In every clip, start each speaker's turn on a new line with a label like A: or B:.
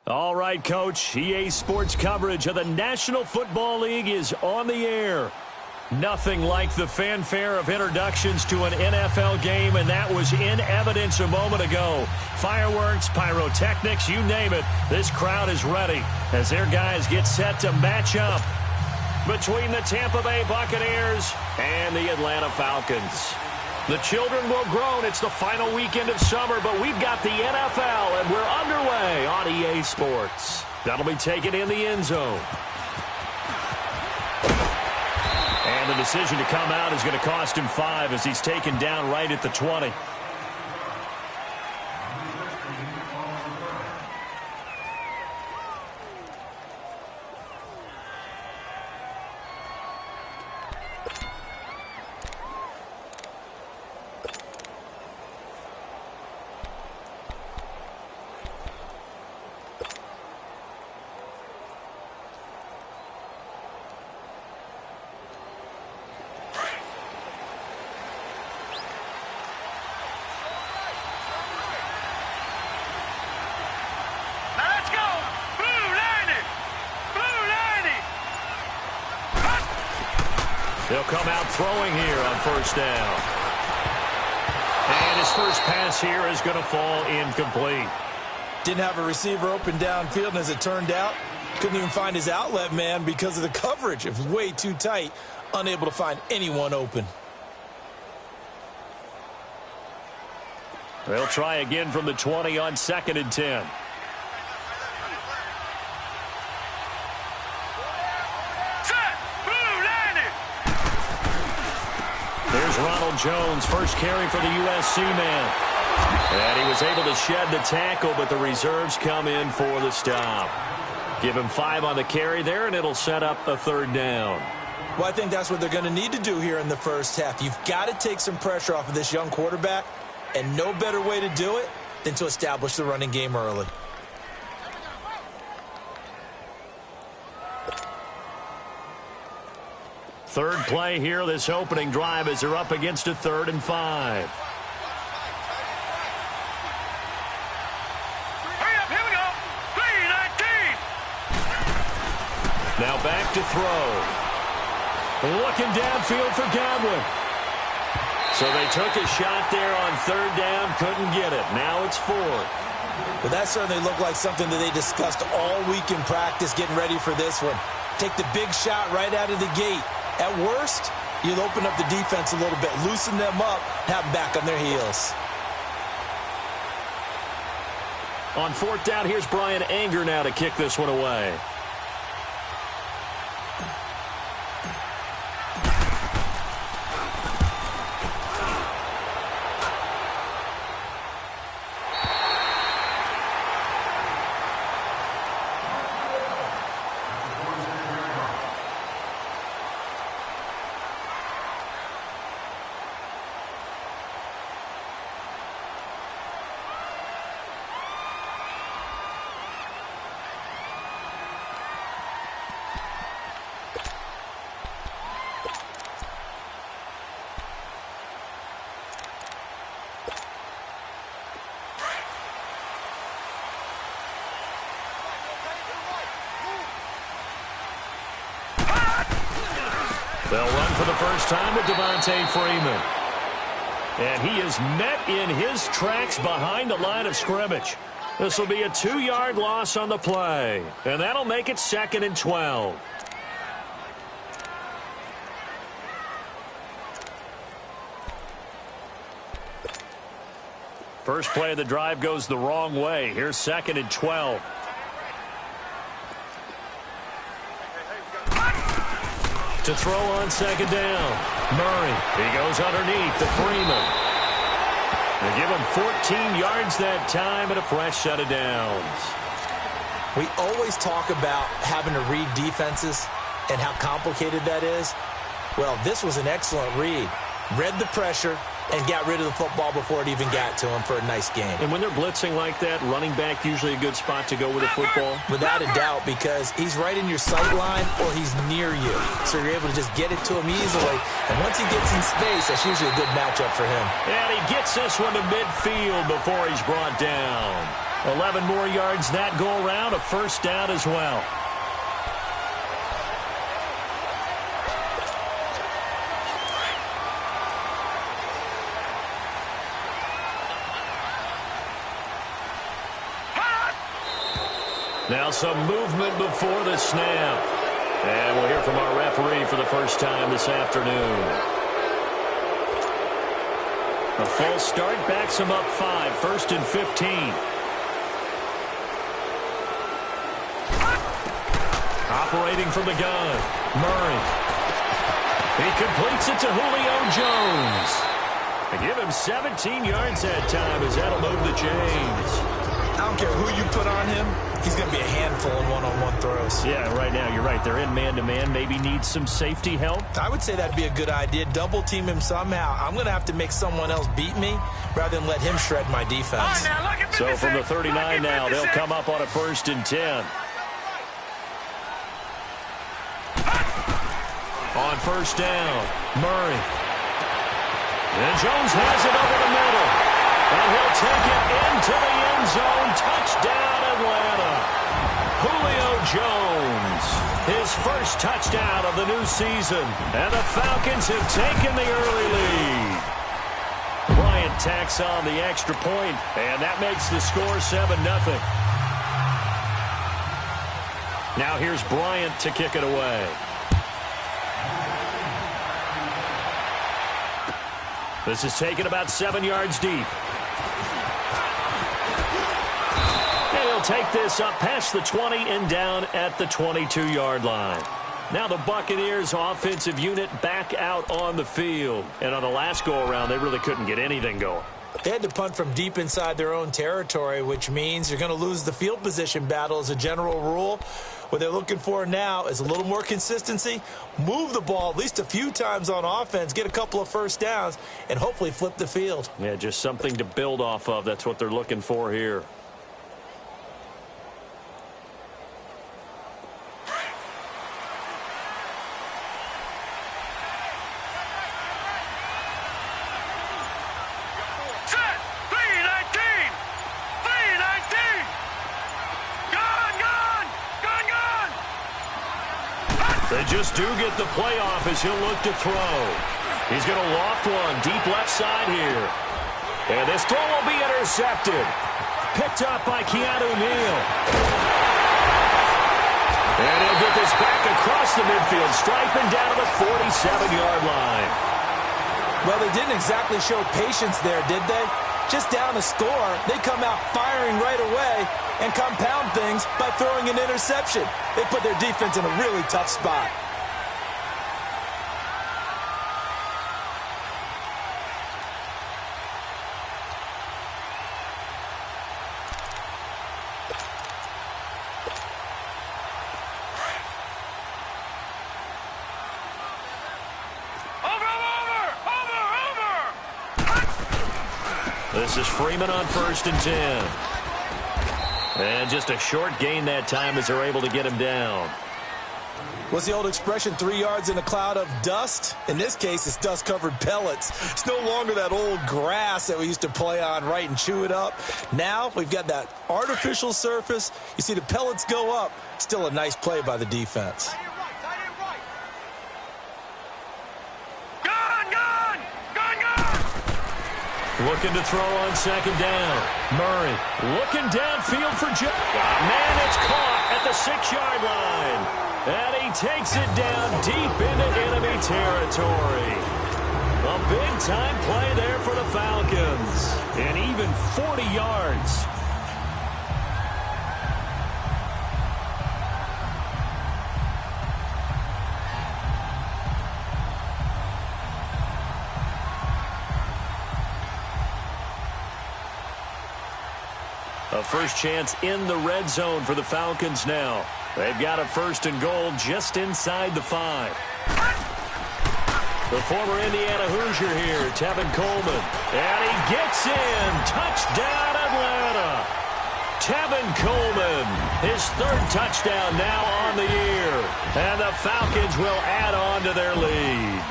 A: All right, Coach. EA Sports coverage of the National Football League is on the air. Nothing like the fanfare of introductions to an NFL game, and that was in evidence a moment ago. Fireworks, pyrotechnics, you name it. This crowd is ready as their guys get set to match up between the Tampa Bay Buccaneers and the Atlanta Falcons. The children will groan. It's the final weekend of summer, but we've got the NFL, and we're underway on EA Sports. That'll be taken in the end zone. And the decision to come out is going to cost him 5 as he's taken down right at the 20. They'll come out throwing here on first down. And his first pass here is going to fall incomplete.
B: Didn't have a receiver open downfield, and as it turned out, couldn't even find his outlet man because of the coverage. It was way too tight, unable to find anyone open.
A: They'll try again from the 20 on 2nd and 10. There's Ronald Jones, first carry for the USC man. And he was able to shed the tackle, but the reserves come in for the stop. Give him 5 on the carry there, and it'll set up a 3rd down.
B: Well, I think that's what they're going to need to do here in the first half. You've got to take some pressure off of this young quarterback, and no better way to do it than to establish the running game early.
A: Third play here, this opening drive, as they're up against a 3rd and 5.
C: Hurry up, here we go. 3-19.
A: Now back to throw. Looking downfield for Godwin. So they took a shot there on 3rd down, couldn't get it. Now it's 4th.
B: Well, that certainly looked like something that they discussed all week in practice, getting ready for this one. Take the big shot right out of the gate. At worst, you'll open up the defense a little bit, loosen them up, have them back on their heels.
A: On 4th down, here's Brian Anger now to kick this one away. They'll run for the first time with Devontae Freeman. And he is met in his tracks behind the line of scrimmage. This will be a 2-yard loss on the play. And that'll make it 2nd and 12. First play of the drive goes the wrong way. Here's 2nd and 12. To throw on 2nd down. Murray. He goes underneath to Freeman. They give him 14 yards that time and a fresh set of downs.
B: We always talk about having to read defenses and how complicated that is. Well, this was an excellent read. Read the pressure, and got rid of the football before it even got to him for a nice game.
A: And when they're blitzing like that, running back usually a good spot to go with a football?
B: Without a doubt, because he's right in your sight line or he's near you. So you're able to just get it to him easily. And once he gets in space, that's usually a good matchup for him.
A: And he gets this one to midfield before he's brought down. 11 more yards that go around, a first down as well. Now some movement before the snap. And we'll hear from our referee for the first time this afternoon. A false start backs him up 5, 1st and 15. Operating from the gun, Murray. He completes it to Julio Jones. They give him 17 yards that time as that'll move the chains.
B: I don't care who you put on him. He's going to be a handful in one-on-one throws.
A: Yeah, right now, you're right. They're in man-to-man. Maybe need some safety help.
B: I would say that'd be a good idea. Double-team him somehow. I'm going to have to make someone else beat me rather than let him shred my defense.
A: So from the 39 now, they'll come up on a 1st and 10. On 1st down, Murray. And Jones has it over the middle. And he'll take it into the end zone. Touchdown, Atlanta. Julio Jones, his first touchdown of the new season. And the Falcons have taken the early lead. Bryant tacks on the extra point, and that makes the score 7-0. Now here's Bryant to kick it away. This is taken about 7 yards deep. And he'll take this up past the 20 and down at the 22-yard line. Now the Buccaneers offensive unit back out on the field. And on the last go-around, they really couldn't get anything going.
B: They had to punt from deep inside their own territory, which means you're going to lose the field position battle as a general rule. What they're looking for now is a little more consistency, move the ball at least a few times on offense, get a couple of first downs, and hopefully flip the field.
A: Yeah, just something to build off of. That's what they're looking for here. They just do get the playoff as he'll look to throw. He's going to loft one deep left side here. And this throw will be intercepted. Picked up by Keanu Neal. And he'll get this back across the midfield, striping down to the 47-yard line.
B: Well, they didn't exactly show patience there, did they? Just down a score, they come out firing right away and compound things by throwing an interception. They put their defense in a really tough spot.
A: This is Freeman on 1st and 10. And just a short gain that time as they're able to get him down.
B: What's the old expression, 3 yards in a cloud of dust? In this case, it's dust-covered pellets. It's no longer that old grass that we used to play on, right, and chew it up. Now we've got that artificial surface. You see the pellets go up. Still a nice play by the defense.
A: Looking to throw on 2nd down. Murray looking downfield for Joe. Man, it's caught at the 6-yard line. And he takes it down deep into enemy territory. A big-time play there for the Falcons. And even 40 yards. A first chance in the red zone for the Falcons now. They've got a 1st and goal just inside the 5. The former Indiana Hoosier here, Tevin Coleman. And he gets in. Touchdown, Atlanta. Tevin Coleman, his third touchdown now on the year. And the Falcons will add on to their lead.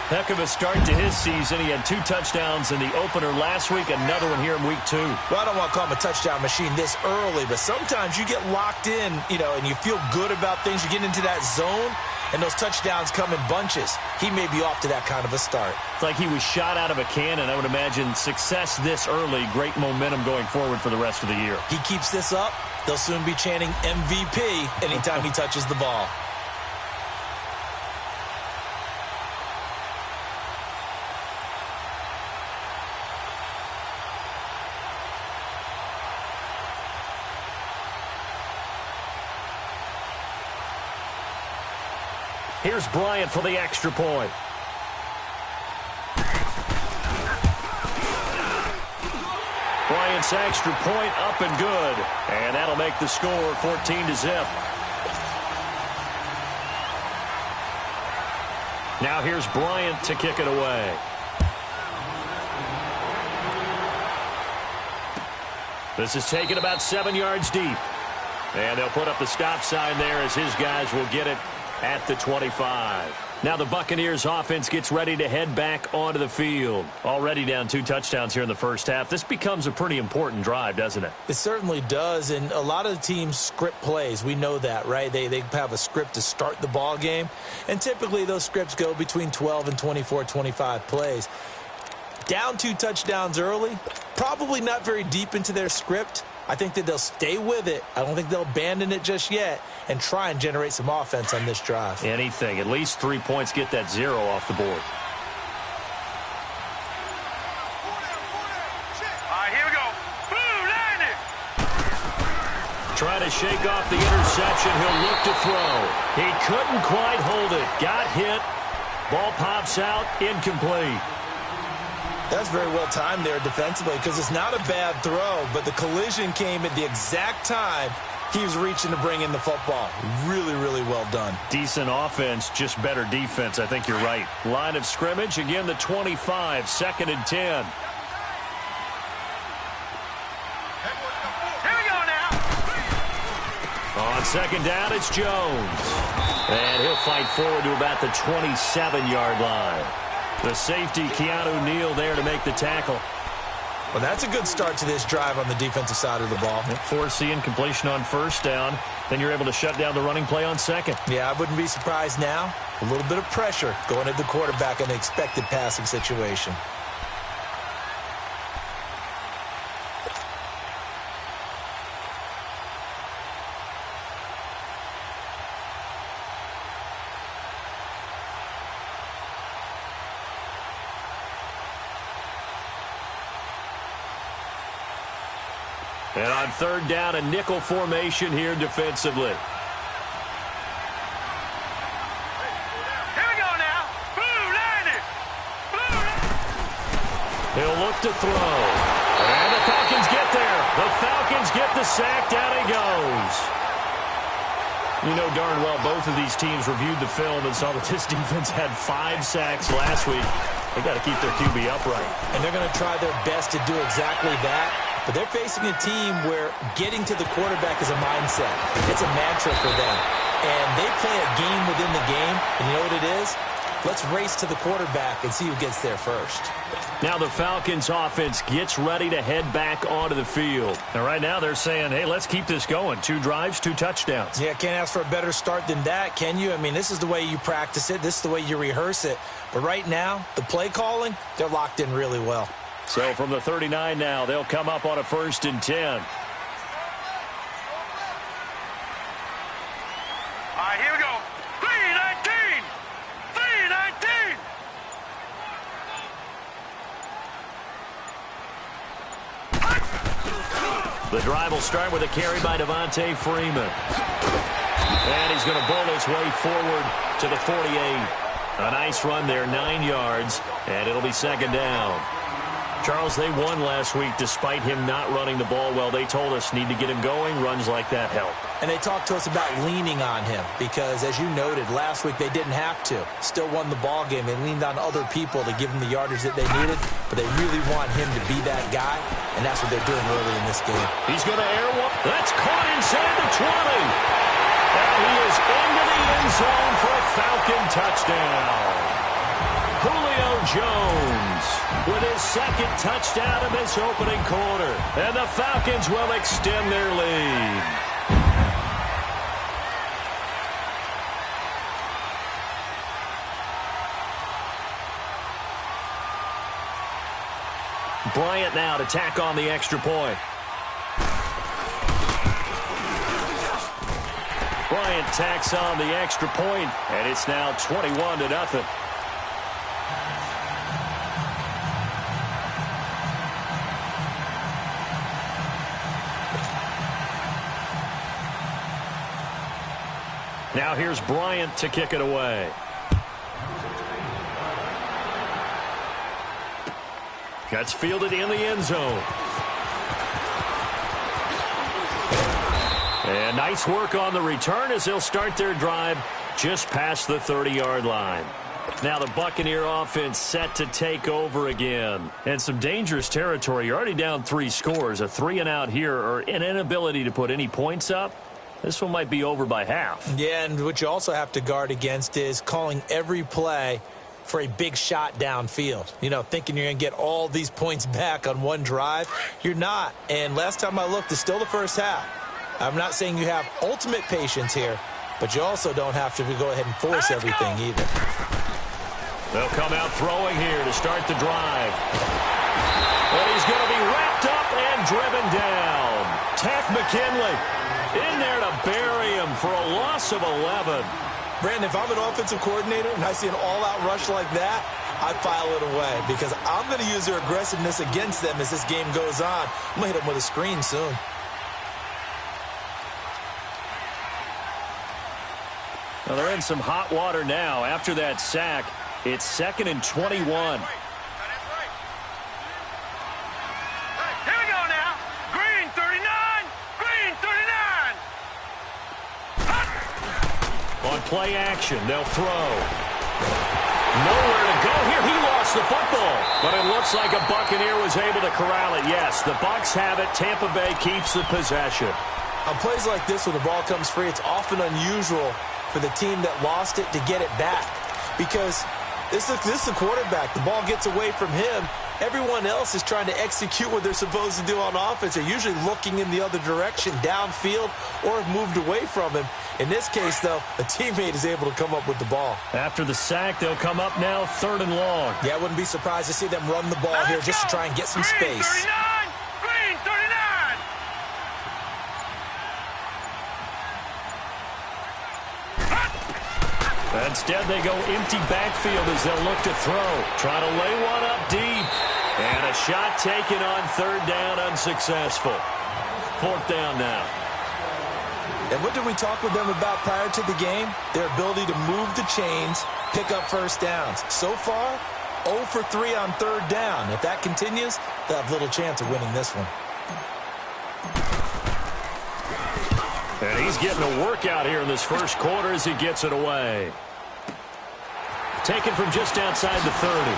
A: Heck of a start to his season. He had 2 touchdowns in the opener last week, another one here in week 2.
B: Well, I don't want to call him a touchdown machine this early, but sometimes you get locked in, and you feel good about things. You get into that zone, and those touchdowns come in bunches. He may be off to that kind of a start.
A: It's like he was shot out of a cannon. I would imagine success this early, great momentum going forward for the rest of the year.
B: He keeps this up, they'll soon be chanting MVP anytime he touches the ball.
A: Here's Bryant for the extra point. Bryant's extra point up and good. And that'll make the score 14-0. Now here's Bryant to kick it away. This is taken about 7 yards deep. And they'll put up the stop sign there as his guys will get it at the 25. Now the Buccaneers offense gets ready to head back onto the field. Already down 2 touchdowns here in the first half. This becomes a pretty important drive, doesn't it?
B: It certainly does, and a lot of the teams script plays. We know that, right? They have a script to start the ball game, and typically those scripts go between 12 and 24, 25 plays. Down 2 touchdowns early, probably not very deep into their script. I think that they'll stay with it. I don't think they'll abandon it just yet and try and generate some offense on this drive.
A: Anything. At least 3 points, get that 0 off the board.
C: All right, here we go. Boom, landed.
A: Trying to shake off the interception. He'll look to throw. He couldn't quite hold it. Got hit. Ball pops out. Incomplete.
B: That's very well timed there defensively because it's not a bad throw, but the collision came at the exact time he was reaching to bring in the football. Really, really well done.
A: Decent offense, just better defense. I think you're right. Line of scrimmage, again, the 25, 2nd and 10.
C: Here we go now.
A: On 2nd down, it's Jones. And he'll fight forward to about the 27-yard line. The safety, Keanu Neal, there to make the tackle.
B: Well, that's a good start to this drive on the defensive side of the ball.
A: Force the incompletion on 1st down. Then you're able to shut down the running play on 2nd.
B: Yeah, I wouldn't be surprised now. A little bit of pressure going at the quarterback in an expected passing situation.
A: And on 3rd down, a nickel formation here defensively.
C: Here we go now. Boom, landed. Boom.
A: He'll look to throw. And the Falcons get there. The Falcons get the sack. Down he goes. You know darn well both of these teams reviewed the film and saw that this defense had 5 sacks last week. They got to keep their QB upright.
B: And they're going to try their best to do exactly that. But they're facing a team where getting to the quarterback is a mindset. It's a mantra for them. And they play a game within the game. And you know what it is? Let's race to the quarterback and see who gets there first.
A: Now the Falcons offense gets ready to head back onto the field. And right now they're saying, hey, let's keep this going. 2 drives, 2 touchdowns.
B: Yeah, can't ask for a better start than that, can you? I mean, this is the way you practice it. This is the way you rehearse it. But right now, the play calling, they're locked in really well.
A: So from the 39 now, they'll come up on a 1st and 10.
C: All right, here we go. 3-19. 3-19.
A: The drive will start with a carry by Devontae Freeman. And he's going to bowl his way forward to the 48. A nice run there, 9 yards, and it'll be 2nd down. Charles, they won last week despite him not running the ball well. They told us need to get him going. Runs like that help.
B: And they talked to us about leaning on him because, as you noted, last week they didn't have to. Still won the ball game. They leaned on other people to give them the yardage that they needed, but they really want him to be that guy, and that's what they're doing early in this game.
A: He's going to air one. That's caught inside the 20. And he is into the end zone for a Falcon touchdown. Julio Jones with his second touchdown in this opening quarter. And the Falcons will extend their lead. Bryant now to tack on the extra point. Bryant tacks on the extra point, and it's now 21-0. Now here's Bryant to kick it away. Gets fielded in the end zone. And nice work on the return as they'll start their drive just past the 30-yard line. Now the Buccaneer offense set to take over again. And some dangerous territory. You're already down 3 scores. A 3-and-out here or an inability to put any points up. This one might be over by half.
B: Yeah, and what you also have to guard against is calling every play for a big shot downfield. You know, thinking you're going to get all these points back on one drive. You're not. And last time I looked, it's still the first half. I'm not saying you have ultimate patience here, but you also don't have to go ahead and force everything either.
A: They'll come out throwing here to start the drive. And he's going to be wrapped up and driven down. Tack McKinley in there to bury him for a loss of 11.
B: Brandon, if I'm an offensive coordinator and I see an all-out rush like that, I file it away because I'm going to use their aggressiveness against them as this game goes on. I'm going to hit them with a screen soon.
A: Well, they're in some hot water now. After that sack, it's 2nd and 21.
C: Here we go now. Green 39. Green 39.
A: On play action, they'll throw. Nowhere to go here. He lost the football. But it looks like a Buccaneer was able to corral it. Yes, the Bucs have it. Tampa Bay keeps the possession.
B: On plays like this when the ball comes free, it's often unusual for the team that lost it to get it back. Because this is the quarterback. The ball gets away from him. Everyone else is trying to execute what they're supposed to do on offense. They're usually looking in the other direction, downfield, or have moved away from him. In this case, though, a teammate is able to come up with the ball.
A: After the sack, they'll come up now 3rd and long.
B: Yeah, I wouldn't be surprised to see them run the ball here just to try and get some space.
C: Green 39. Green 39.
A: Instead, they go empty backfield as they'll look to throw. Trying to lay one up deep. And a shot taken on 3rd down, unsuccessful. 4th down now.
B: And what did we talk with them about prior to the game? Their ability to move the chains, pick up first downs. So far, 0 for 3 on 3rd down. If that continues, they'll have little chance of winning this one.
A: And he's getting a workout here in this first quarter as he gets it away. Taken from just outside the 30.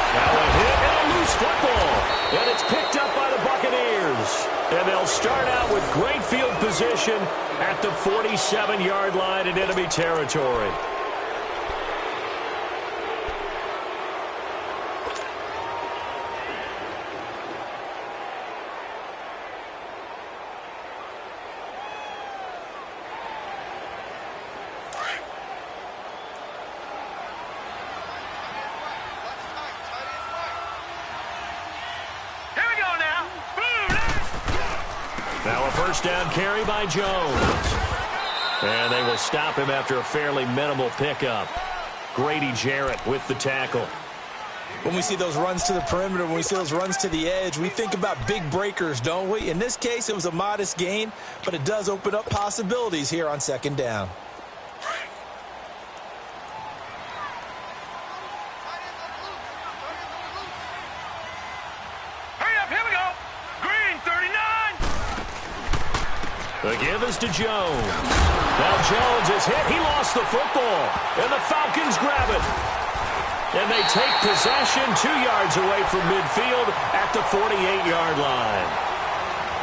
A: Now a hit and a loose football. And it's picked up by the Buccaneers. And they'll start out with great field position at the 47-yard line in enemy territory. Now a first down carry by Jones. And they will stop him after a fairly minimal pickup. Grady Jarrett with the tackle.
B: When we see those runs to the perimeter, when we see those runs to the edge, we think about big breakers, don't we? In this case, it was a modest gain, but it does open up possibilities here on 2nd down.
A: The give is to Jones. Now Jones is hit. He lost the football. And the Falcons grab it. And they take possession 2 yards away from midfield at the 48-yard line.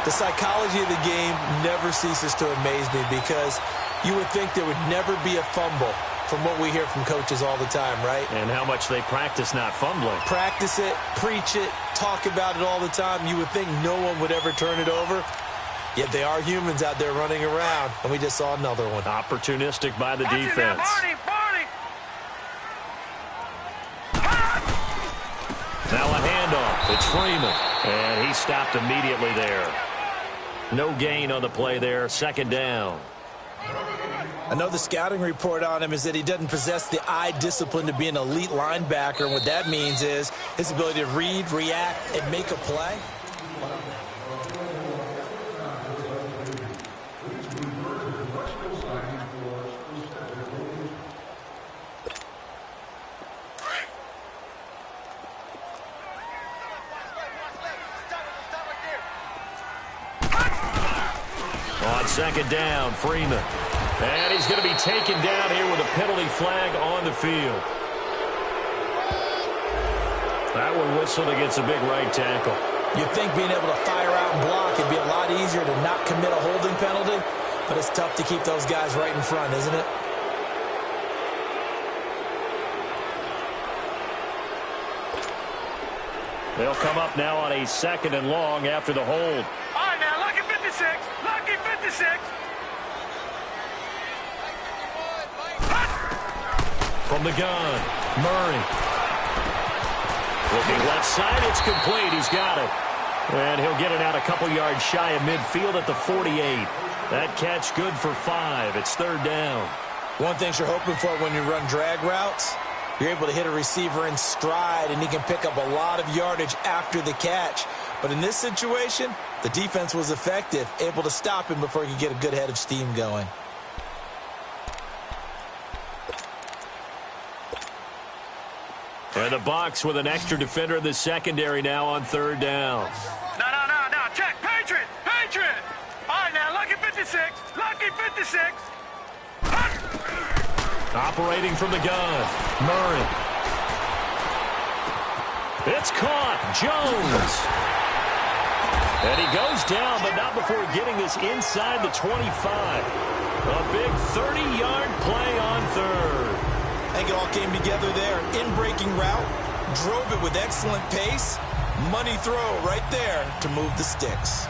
B: The psychology of the game never ceases to amaze me because you would think there would never be a fumble from what we hear from coaches all the time, right?
A: And how much they practice not fumbling.
B: Practice it, preach it, talk about it all the time. You would think no one would ever turn it over. Yet they are humans out there running around, and we just saw another one.
A: Opportunistic by the defense. Now a handoff. It's Freeman. And he stopped immediately there. No gain on the play there. Second down.
B: I know the scouting report on him is that he doesn't possess the eye discipline to be an elite linebacker. And what that means is his ability to read, react, and make a play.
A: On second down, Freeman. And he's going to be taken down here with a penalty flag on the field. That one whistled against a big right tackle.
B: You'd think being able to fire out and block would be a lot easier to not commit a holding penalty, but it's tough to keep those guys right in front, isn't it?
A: They'll come up now on a second and long after the hold.
C: All right, now, lucky 56. Lucky 56.
A: From the gun, Murray. Looking left side, it's complete. He's got it. And he'll get it out a couple yards shy of midfield at the 48. That catch good for 5. It's third down.
B: One thing you're hoping for when you run drag routes, you're able to hit a receiver in stride, and he can pick up a lot of yardage after the catch. But in this situation, the defense was effective, able to stop him before he could get a good head of steam going.
A: And the Bucs with an extra defender in the secondary now on third down.
C: No. Check. Patriot. All right, now, lucky 56. Lucky 56.
A: Operating from the gun, Murray. It's caught, Jones. And he goes down, but not before getting this inside the 25. A big 30-yard play on third.
B: I think it all came together there. In-breaking route, drove it with excellent pace. Money throw right there to move the sticks.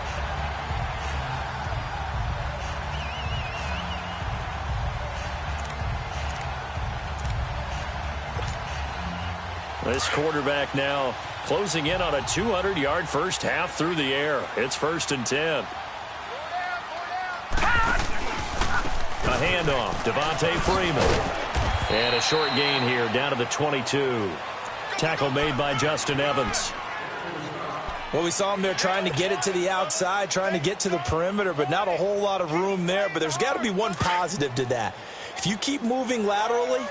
A: This quarterback now closing in on a 200-yard first half through the air. It's first and 10. A handoff, Devontae Freeman. And a short gain here down to the 22. Tackle made by Justin Evans.
B: Well, we saw him there trying to get it to the outside, trying to get to the perimeter, but not a whole lot of room there. But there's got to be one positive to that. If you keep moving laterally,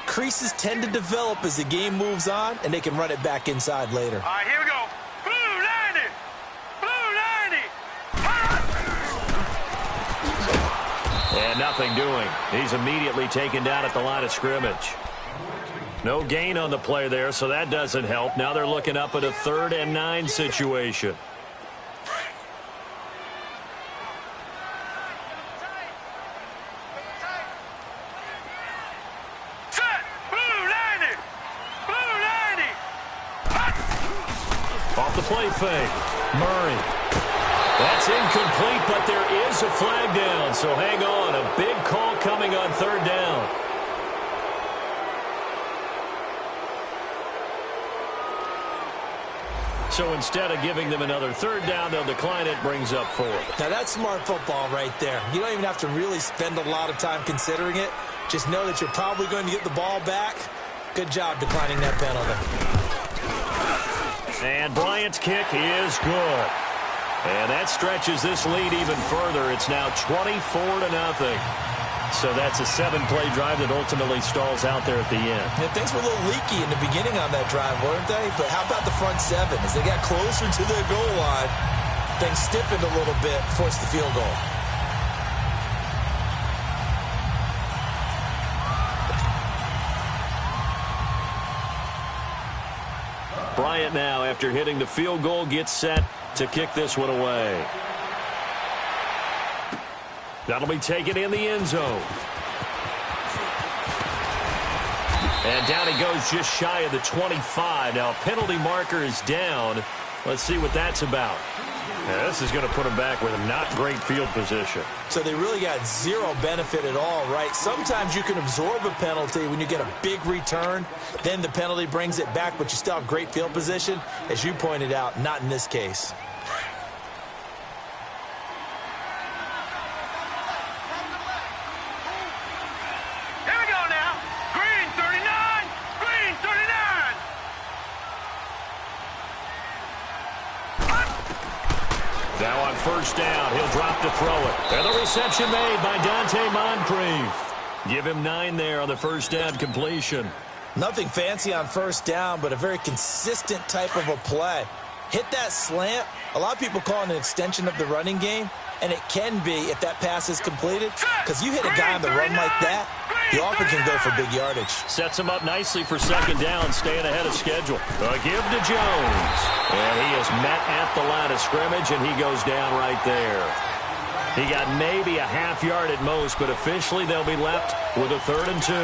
B: creases tend to develop as the game moves on, and they can run it back inside later.
C: All right, here we go. Blue 90.
A: And nothing doing. He's immediately taken down at the line of scrimmage. No gain on the play there, so that doesn't help. Now they're looking up at a 3rd and 9 situation.
C: Set. Blue 90.
A: Off the play fake. Murray. That's incomplete, but there is a flag down, so hang on. A big call coming on 3rd down. So instead of giving them another 3rd down, they'll decline it, brings up 4th.
B: Now that's smart football right there. You don't even have to really spend a lot of time considering it. Just know that you're probably going to get the ball back. Good job declining that penalty.
A: And Bryant's kick is good. And that stretches this lead even further. It's now 24-0. So that's a 7-play drive that ultimately stalls out there at the end.
B: And things were a little leaky in the beginning on that drive, weren't they? But how about the front 7? As they got closer to their goal line, things stiffened a little bit, forced the field goal.
A: Bryant now, after hitting the field goal, gets set to kick this one away. That'll be taken in the end zone. And down he goes just shy of the 25. Now a penalty marker is down. Let's see what that's about. Now, this is going to put him back with a not great field position.
B: So they really got zero benefit at all, right? Sometimes you can absorb a penalty when you get a big return. Then the penalty brings it back, but you still have great field position. As you pointed out, not in this case.
A: Now on first down, he'll drop to throw it. And the reception made by Dante Moncrief. Give him 9 there on the first down completion.
B: Nothing fancy on first down, but a very consistent type of a play. Hit that slant. A lot of people call it an extension of the running game, and it can be if that pass is completed, because you hit a guy on the run like that, he often can go for big yardage.
A: Sets him up nicely for second down, staying ahead of schedule. A give to Jones. And he is met at the line of scrimmage, and he goes down right there. He got maybe a half yard at most, but officially they'll be left with a 3rd and 2.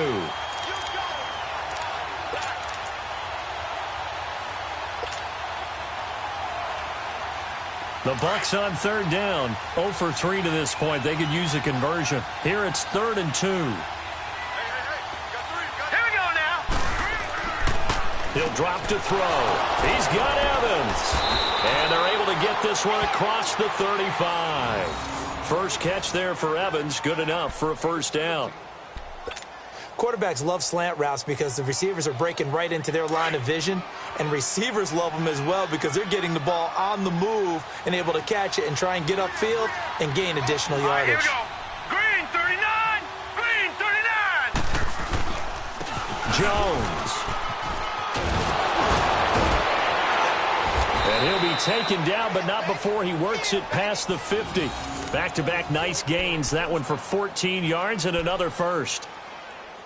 A: The Bucs on third down, 0 for 3 to this point. They could use a conversion. Here it's 3rd and 2.
C: Here we go now.
A: He'll drop to throw. He's got Evans. And they're able to get this one across the 35. First catch there for Evans. Good enough for a first down.
B: Quarterbacks love slant routes because the receivers are breaking right into their line of vision, and receivers love them as well because they're getting the ball on the move and able to catch it and try and get upfield and gain additional yardage.
C: Here we go. Green 39. Green 39.
A: Jones. And he'll be taken down, but not before he works it past the 50. Back-to-back nice gains. That one for 14 yards and another first.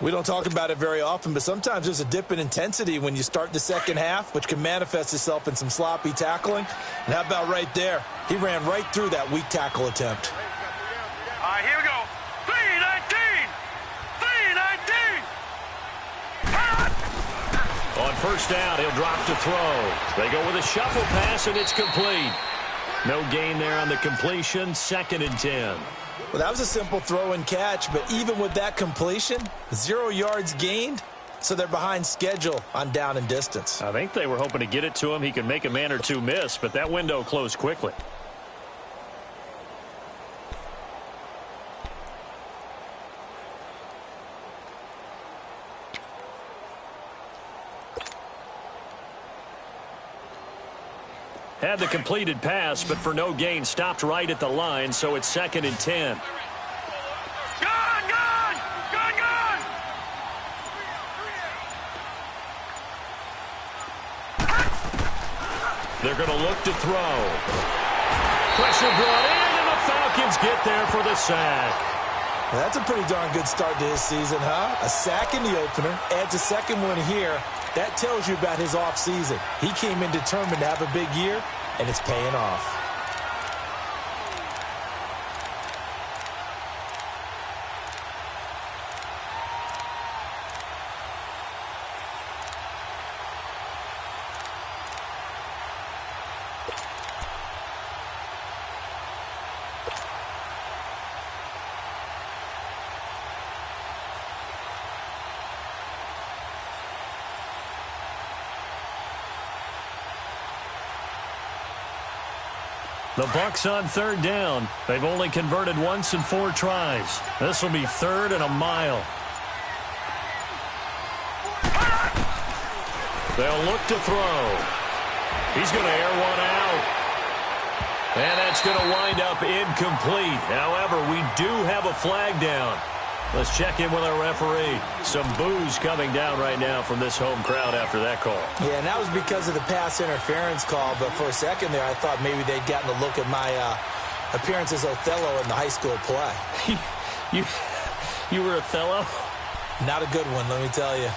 B: We don't talk about it very often, but sometimes there's a dip in intensity when you start the second half, which can manifest itself in some sloppy tackling. And how about right there? He ran right through that weak tackle attempt.
C: All right, here we go. 319. 319.
A: On first down, he'll drop to throw. They go with a shuffle pass, and it's complete. No gain there on the completion. 2nd and 10.
B: Well, that was a simple throw and catch, but even with that completion, 0 yards gained, so they're behind schedule on down and distance.
A: I think they were hoping to get it to him. He could make a man or two miss, but that window closed quickly. Had the completed pass, but for no gain, stopped right at the line, so it's 2nd and 10.
C: Gone, gone, gone, gone.
A: They're going to look to throw. Pressure brought in, and the Falcons get there for the sack.
B: That's a pretty darn good start to his season, huh? A sack in the opener, adds a second one here. That tells you about his offseason. He came in determined to have a big year, and it's paying off.
A: The Bucs on third down. They've only converted once in 4 tries. This will be 3rd and a mile. They'll look to throw. He's going to air one out. And that's going to wind up incomplete. However, we do have a flag down. Let's check in with our referee. Some boos coming down right now from this home crowd after that call.
B: Yeah, and that was because of the pass interference call. But for a second there, I thought maybe they'd gotten a look at my appearance as Othello in the high school play.
A: You were Othello?
B: Not a good one, let me tell you.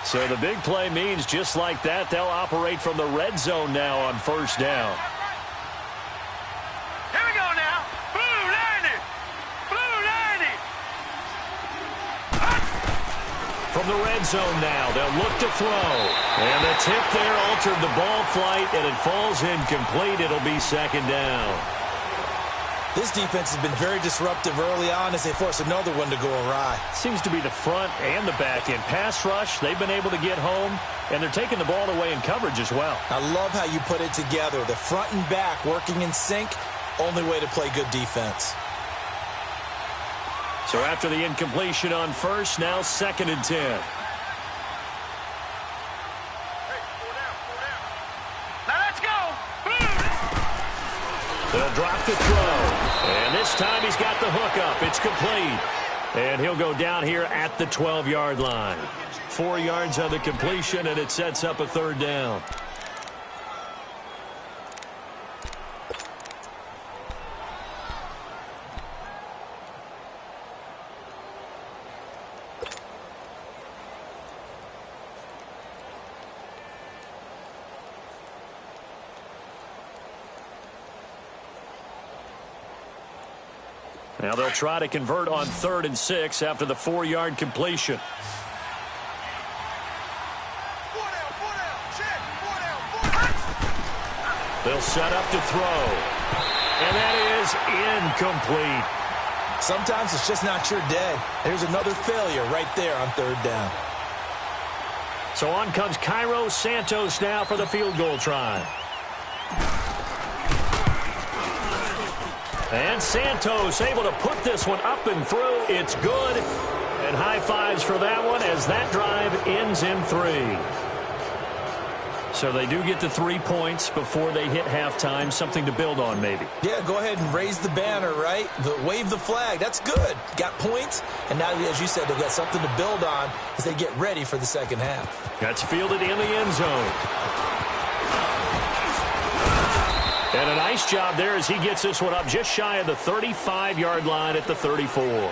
A: So the big play means just like that, they'll operate from the red zone now on first down.
C: Here we go now. Blue 90. Blue 90.
A: From the red zone now, they'll look to throw. And the tip there altered the ball flight, and it falls incomplete. It'll be second down.
B: This defense has been very disruptive early on as they force another one to go awry.
A: Seems to be the front and the back end. Pass rush, they've been able to get home, and they're taking the ball away in coverage as well.
B: I love how you put it together. The front and back working in sync, only way to play good defense.
A: So after the incompletion on first, now 2nd and 10.
C: Now let's go.
A: They'll drop the throw. And this time he's got the hook up. It's complete. And he'll go down here at the 12-yard line. 4 yards on the completion, and it sets up a third down. Now they'll try to convert on 3rd and 6 after the 4-yard completion. They'll set up to throw. And that is incomplete.
B: Sometimes it's just not your day. There's another failure right there on 3rd down.
A: So on comes Cairo Santos now for the field goal try. And Santos able to put this one up and through. It's good. And high fives for that one as that drive ends in 3. So they do get the 3 points before they hit halftime. Something to build on, maybe.
B: Yeah, go ahead and raise the banner, right? Wave the flag. That's good. Got points. And now, as you said, they've got something to build on as they get ready for the second half.
A: That's fielded in the end zone. And a nice job there as he gets this one up just shy of the 35-yard line at the 34.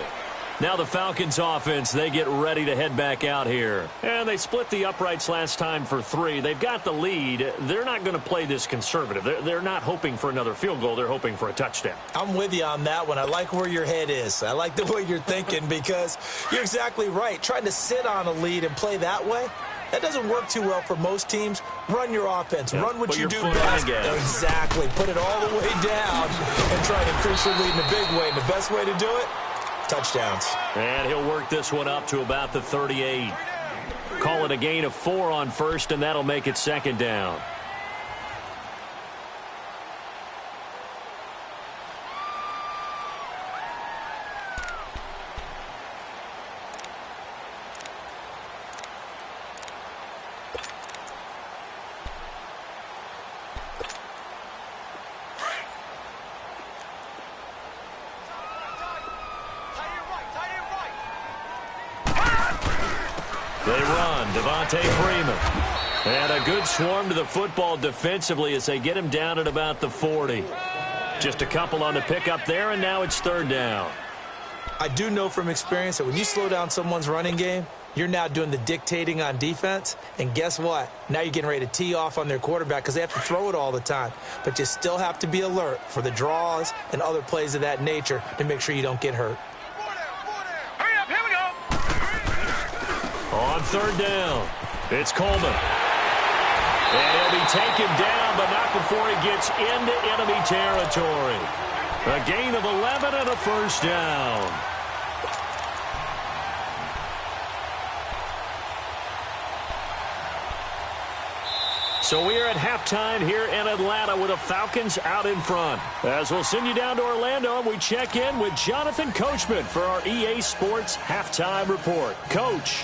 A: Now the Falcons offense, they get ready to head back out here. And they split the uprights last time for 3. They've got the lead. They're not going to play this conservative. They're not hoping for another field goal. They're hoping for a touchdown.
B: I'm with you on that one. I like where your head is. I like the way you're thinking because you're exactly right. Trying to sit on a lead and play that way, that doesn't work too well for most teams. Run your offense. Run what you do best. Exactly. Put it all the way down and try to increase your lead in a big way. And the best way to do it, touchdowns.
A: And he'll work this one up to about the 38. Call it a gain of 4 on first, and that'll make it second down. They run, Devontae Freeman. And a good swarm to the football defensively as they get him down at about the 40. Just a couple on the pickup there, and now it's 3rd down.
B: I do know from experience that when you slow down someone's running game, you're now doing the dictating on defense. And guess what? Now you're getting ready to tee off on their quarterback because they have to throw it all the time. But you still have to be alert for the draws and other plays of that nature to make sure you don't get hurt.
C: Hurry up, here we go.
A: On 3rd down, it's Coleman. And he'll be taken down, but not before he gets into enemy territory. A gain of 11 and a first down. So we are at halftime here in Atlanta with the Falcons out in front. As we'll send you down to Orlando, and we check in with Jonathan Coachman for our EA Sports Halftime Report. Coach.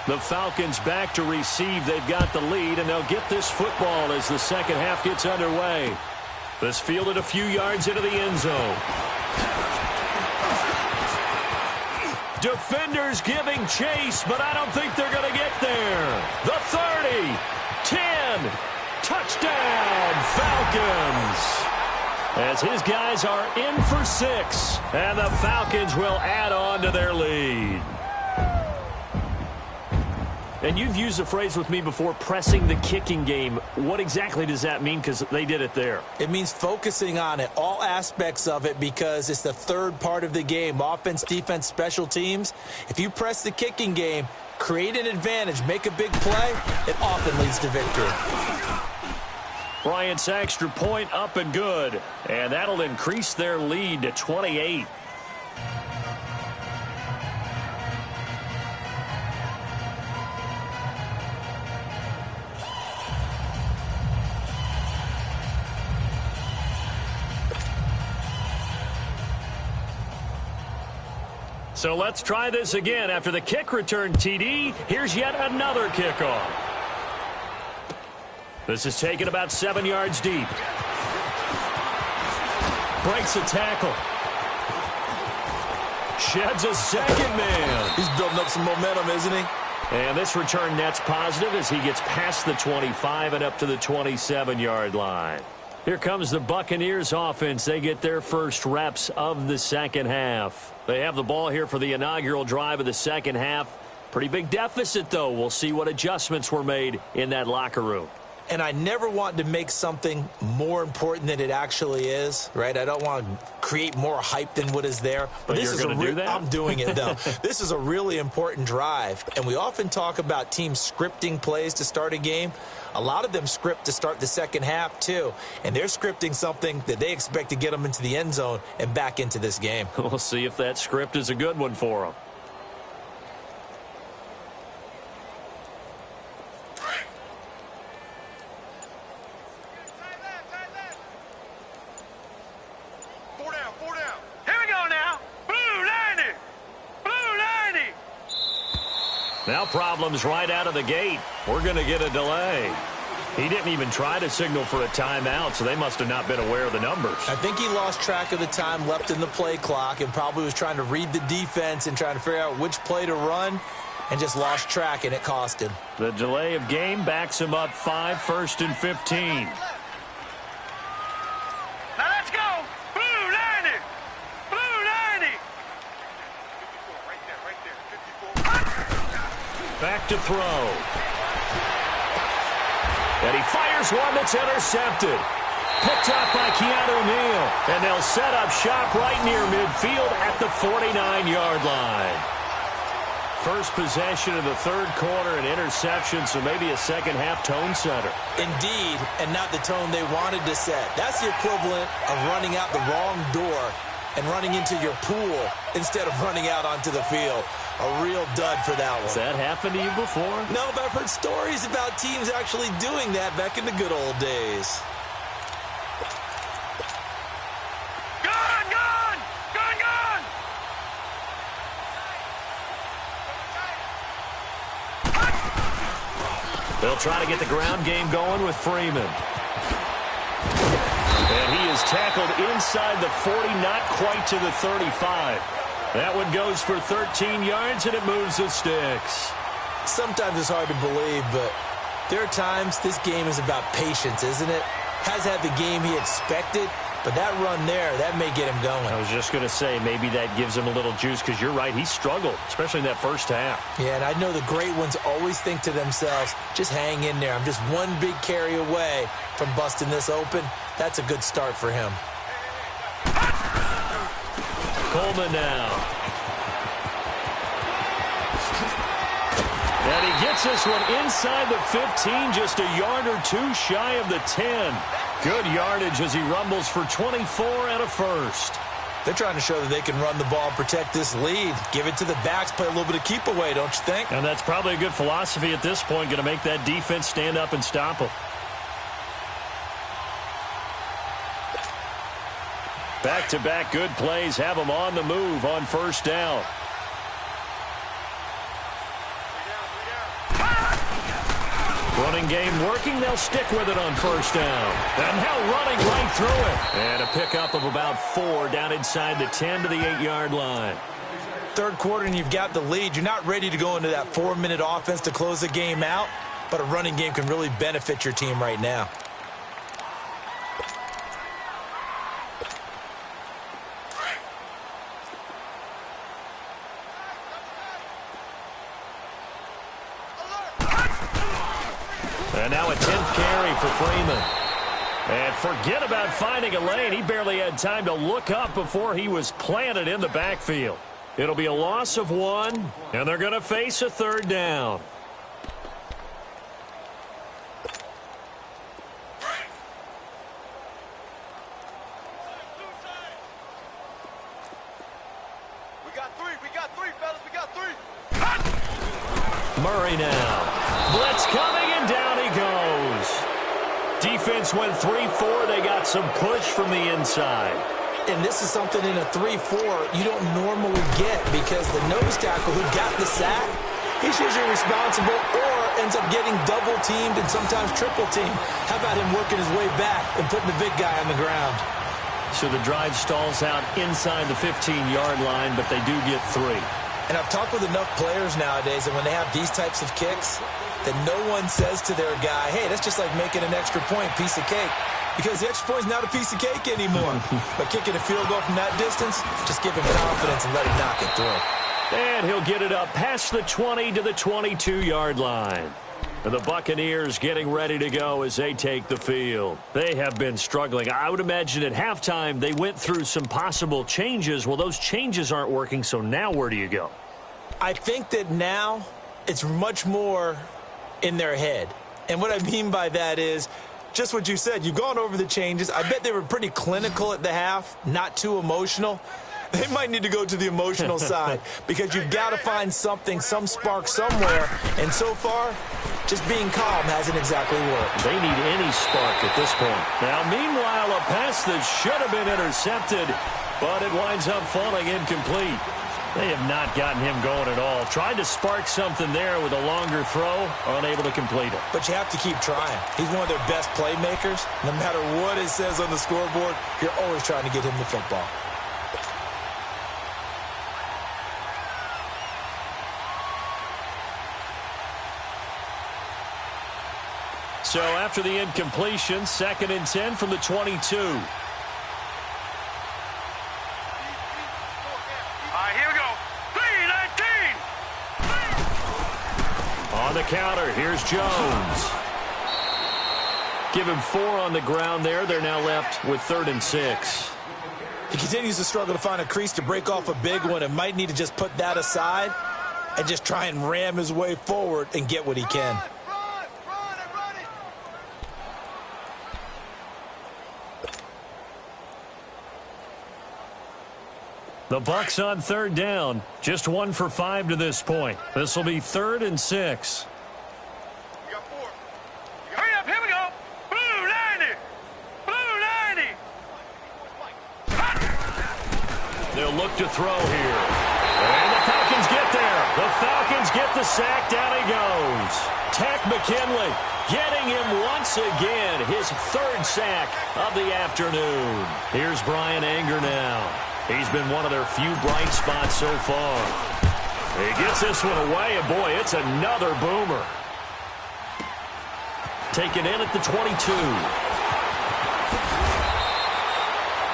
A: The Falcons back to receive. They've got the lead, and they'll get this football as the second half gets underway. This fielded a few yards into the end zone. Defenders giving chase, but I don't think they're going to get there. The 30, 10, touchdown, Falcons. As his guys are in for 6, and the Falcons will add on to their lead. And you've used the phrase with me before, pressing the kicking game. What exactly does that mean? Because they did it there.
B: It means focusing on it, all aspects of it, because it's the third part of the game. Offense, defense, special teams. If you press the kicking game, create an advantage, make a big play, it often leads to victory.
A: Bryant's extra point up and good. And that'll increase their lead to 28. So let's try this again. After the kick return TD, here's yet another kickoff. This is taken about 7 yards deep. Breaks a tackle. Sheds a second man.
B: He's building up some momentum, isn't he?
A: And this return net's positive as he gets past the 25 and up to the 27-yard line. Here comes the Buccaneers offense. They get their first reps of the second half. They have the ball here for the inaugural drive of the second half. Pretty big deficit, though. We'll see what adjustments were made in that locker room.
B: And I never want to make something more important than it actually is, right? I don't want to create more hype than what is there.
A: But this you're going to do that?
B: I'm doing it, though. This is a really important drive. And we often talk about teams scripting plays to start a game. A lot of them script to start the second half, too. And they're scripting something that they expect to get them into the end zone and back into this game.
A: We'll see if that script is a good one for them. Now problems right out of the gate. We're going to get a delay. He didn't even try to signal for a timeout, so they must have not been aware of the numbers.
B: I think he lost track of the time left in the play clock and probably was trying to read the defense and trying to figure out which play to run and just lost track, and it cost him.
A: The delay of game backs him up 5, 1st and 15.
C: Now let's go. Blue 90. Blue 90. 54, right there, 54.
A: Back to throw. And he fires one that's intercepted. Picked up by Keanu Neal. And they'll set up shop right near midfield at the 49-yard line. First possession of the third quarter, an interception, so maybe a second-half tone setter.
B: Indeed, and not the tone they wanted to set. That's the equivalent of running out the wrong door and running into your pool instead of running out onto the field. A real dud for that one.
A: Has that happened to you before?
B: No, but I've heard stories about teams actually doing that back in the good old days.
C: Gone, gone, gone, gone.
A: They'll try to get the ground game going with Freeman. And he is tackled inside the 40, not quite to the 35. That one goes for 13 yards, and it moves the sticks.
B: Sometimes it's hard to believe, but there are times this game is about patience, isn't it? Has had the game he expected, but that run there, that may get him going.
A: I was just going to say, maybe that gives him a little juice, because you're right, he struggled, especially in that first half.
B: Yeah, and I know the great ones always think to themselves, just hang in there. I'm just one big carry away from busting this open. That's a good start for him.
A: Coleman now. And he gets this one inside the 15, just a yard or two shy of the 10. Good yardage as he rumbles for 24 and a first.
B: They're trying to show that they can run the ball, protect this lead. Give it to the backs, play a little bit of keep away, don't you think?
A: And that's probably a good philosophy at this point, going to make that defense stand up and stop them. Back-to-back good plays have them on the move on first down. Running game working. They'll stick with it on first down. And now running right through it. And a pickup of about 4 down inside the 10 to the 8-yard line.
B: Third quarter and you've got the lead. You're not ready to go into that 4-minute offense to close the game out, but a running game can really benefit your team right now.
A: And now a 10th carry for Freeman. And forget about finding a lane. He barely had time to look up before he was planted in the backfield. It'll be a loss of 1, and they're going to face a 3rd down.
C: We got 3, fellas. We got 3.
A: Murray now. Blitz coming, and down he goes. Defense went 3-4. They got some push from the inside.
B: And this is something in a 3-4 you don't normally get because the nose tackle who got the sack, he's usually responsible or ends up getting double-teamed and sometimes triple-teamed. How about him working his way back and putting the big guy on the ground?
A: So the drive stalls out inside the 15-yard line, but they do get 3.
B: And I've talked with enough players nowadays that when they have these types of kicks, that no one says to their guy, hey, that's just like making an extra point, piece of cake. Because the extra point is not a piece of cake anymore. But kicking a field goal from that distance, just give him confidence and let him knock it through.
A: And he'll get it up past the 20 to the 22-yard line. And the Buccaneers getting ready to go as they take the field. They have been struggling. I would imagine at halftime they went through some possible changes. Well, those changes aren't working, so now where do you go?
B: I think that now it's much more in their head. And what I mean by that is just what you said. You've gone over the changes. I bet they were pretty clinical at the half, not too emotional. They might need to go to the emotional side because you've got to find something, some spark somewhere. And so far, just being calm hasn't exactly worked.
A: They need any spark at this point. Now, meanwhile, a pass that should have been intercepted, but it winds up falling incomplete. They have not gotten him going at all. Tried to spark something there with a longer throw, unable to complete it.
B: But you have to keep trying. He's one of their best playmakers. No matter what it says on the scoreboard, you're always trying to get him the football.
A: So after the incompletion, 2nd and 10 from the 22.
C: Here we go. 3-19.
A: On the counter, here's Jones. Give him 4 on the ground there. They're now left with 3rd and 6.
B: He continues to struggle to find a crease to break off a big one and might need to just put that aside and just try and ram his way forward and get what he can.
A: The Bucs on 3rd down. Just 1 for 5 to this point. This will be 3rd and 6.
C: We got 4. Hurry up, here we go. Blue 90. Blue 90.
A: They'll look to throw here. And the Falcons get there. The Falcons get the sack. Down he goes. Tack McKinley getting him once again. His 3rd sack of the afternoon. Here's Brian Anger now. He's been one of their few bright spots so far. He gets this one away, and boy, it's another boomer. Taken in at the 22.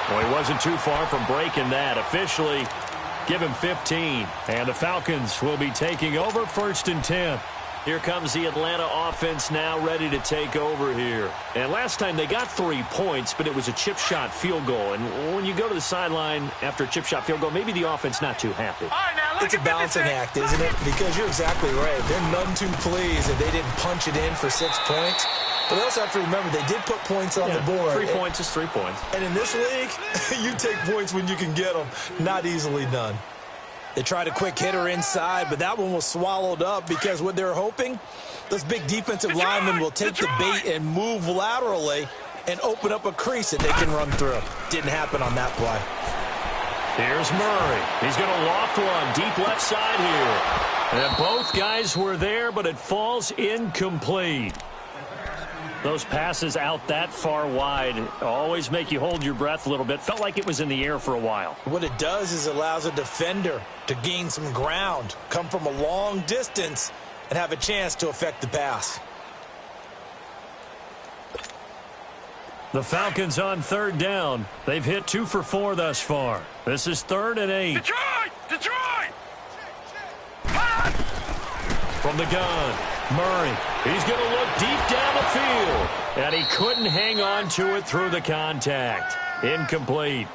A: Well, he wasn't too far from breaking that. Officially, give him 15. And the Falcons will be taking over 1st and 10. Here comes the Atlanta offense now ready to take over here. And last time they got 3 points, but it was a chip shot field goal. And when you go to the sideline after a chip shot field goal, maybe the offense not too happy.
B: It's a balancing act, isn't it? Because you're exactly right. They're none too pleased that they didn't punch it in for 6 points. But they also have to remember they did put points on the board.
A: 3 points is 3 points.
B: And in this league, you take points when you can get them. Not easily done. They tried a quick hitter inside, but that one was swallowed up because what they're hoping, those big defensive linemen will take the bait and move laterally and open up a crease that they can run through. Didn't happen on that play.
A: Here's Murray. He's going to loft one deep left side here. And both guys were there, but it falls incomplete. Those passes out that far wide always make you hold your breath a little bit. Felt like it was in the air for a while.
B: What it does is allows a defender to gain some ground, come from a long distance, and have a chance to affect the pass.
A: The Falcons on third down. They've hit 2 for 4 thus far. This is 3rd and 8.
C: Detroit! Detroit!
A: From the gun, Murray. He's going to look deep down the field. And he couldn't hang on to it through the contact. Incomplete.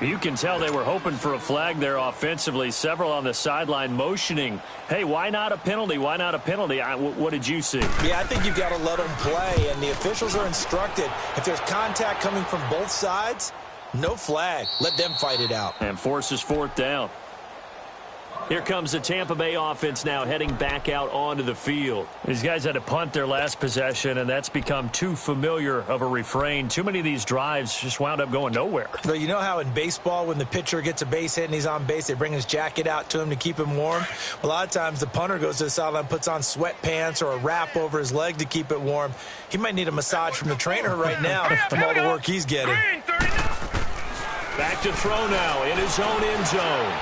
A: You can tell they were hoping for a flag there offensively. Several on the sideline motioning, hey, why not a penalty? Why not a penalty? What did you see?
B: Yeah, I think you've got to let them play, and the officials are instructed. If there's contact coming from both sides, no flag. Let them fight it out.
A: And forces 4th down. Here comes the Tampa Bay offense now heading back out onto the field. These guys had to punt their last possession, and that's become too familiar of a refrain. Too many of these drives just wound up going nowhere.
B: But you know how in baseball when the pitcher gets a base hit and he's on base, they bring his jacket out to him to keep him warm? A lot of times the punter goes to the sideline, puts on sweatpants or a wrap over his leg to keep it warm. He might need a massage from the trainer right now from all the work he's getting.
A: Back to throw now in his own end zone.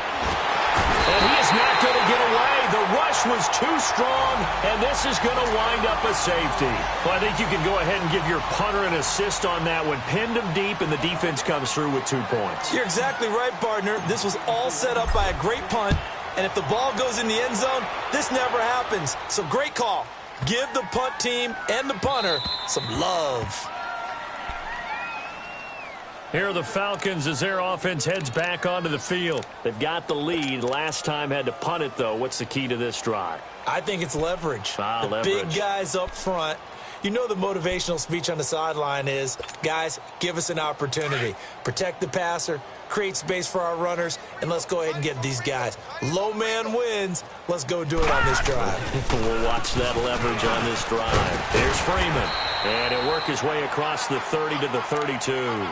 A: And he is not going to get away. The rush was too strong, and this is going to wind up a safety. Well, I think you can go ahead and give your punter an assist on that one. Pinned him deep, and the defense comes through with 2 points.
B: You're exactly right, partner. This was all set up by a great punt, and if the ball goes in the end zone, this never happens. So great call. Give the punt team and the punter some love.
A: Here are the Falcons as their offense heads back onto the field. They've got the lead. Last time had to punt it, though. What's the key to this drive?
B: I think it's leverage.
A: Leverage.
B: Big guys up front. You know the motivational speech on the sideline is, guys, give us an opportunity. Protect the passer, create space for our runners, and let's go ahead and get these guys. Low man wins. Let's go do it on this drive.
A: We'll watch that leverage on this drive. Here's Freeman. And he'll work his way across the 30 to the 32.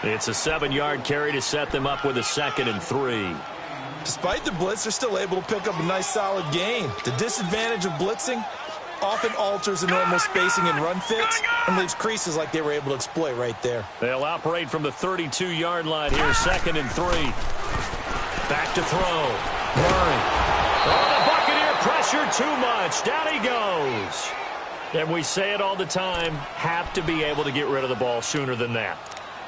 A: It's a 7-yard carry to set them up with a 2nd and 3.
B: Despite the blitz, they're still able to pick up a nice solid gain. The disadvantage of blitzing often alters the normal spacing and run fits and leaves creases like they were able to exploit right there.
A: They'll operate from the 32-yard line here, 2nd and 3. Back to throw. Murray. Oh, the Buccaneer pressure too much. Down he goes. And we say it all the time, have to be able to get rid of the ball sooner than that.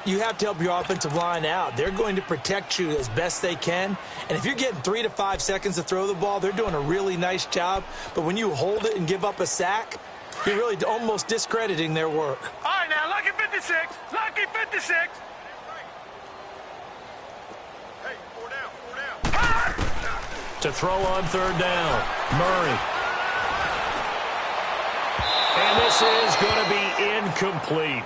B: You have to help your offensive line out. They're going to protect you as best they can. And if you're getting 3 to 5 seconds to throw the ball, they're doing a really nice job. But when you hold it and give up a sack, you're really almost discrediting their work.
C: All right, now, lucky 56. Lucky 56. Hey, 4 down.
A: To throw on 3rd down, Murray. And this is going to be incomplete.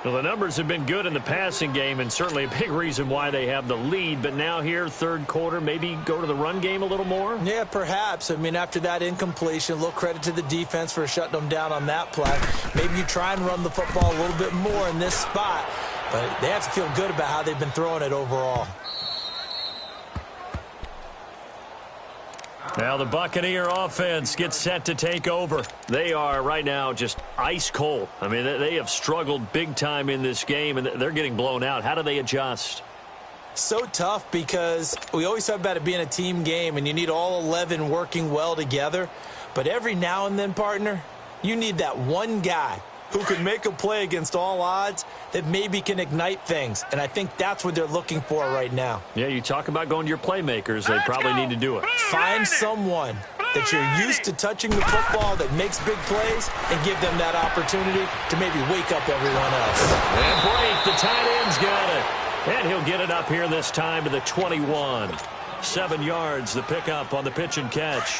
A: Well, the numbers have been good in the passing game, and certainly a big reason why they have the lead. But now here, 3rd quarter, maybe go to the run game a little more?
B: Yeah, perhaps. I mean, after that incompletion, a little credit to the defense for shutting them down on that play. Maybe you try and run the football a little bit more in this spot. But they have to feel good about how they've been throwing it overall.
A: Now the Buccaneer offense gets set to take over. They are right now just ice cold. I mean, they have struggled big time in this game, and they're getting blown out. How do they adjust?
B: So tough because we always talk about it being a team game, and you need all 11 working well together. But every now and then, partner, you need that one guy who can make a play against all odds that maybe can ignite things. And I think that's what they're looking for right now.
A: Yeah, you talk about going to your playmakers. They probably need to do it.
B: Find someone that you're used to touching the football that makes big plays and give them that opportunity to maybe wake up everyone else.
A: And break, the tight end's got it. And he'll get it up here this time to the 21. 7 yards, the pickup on the pitch and catch.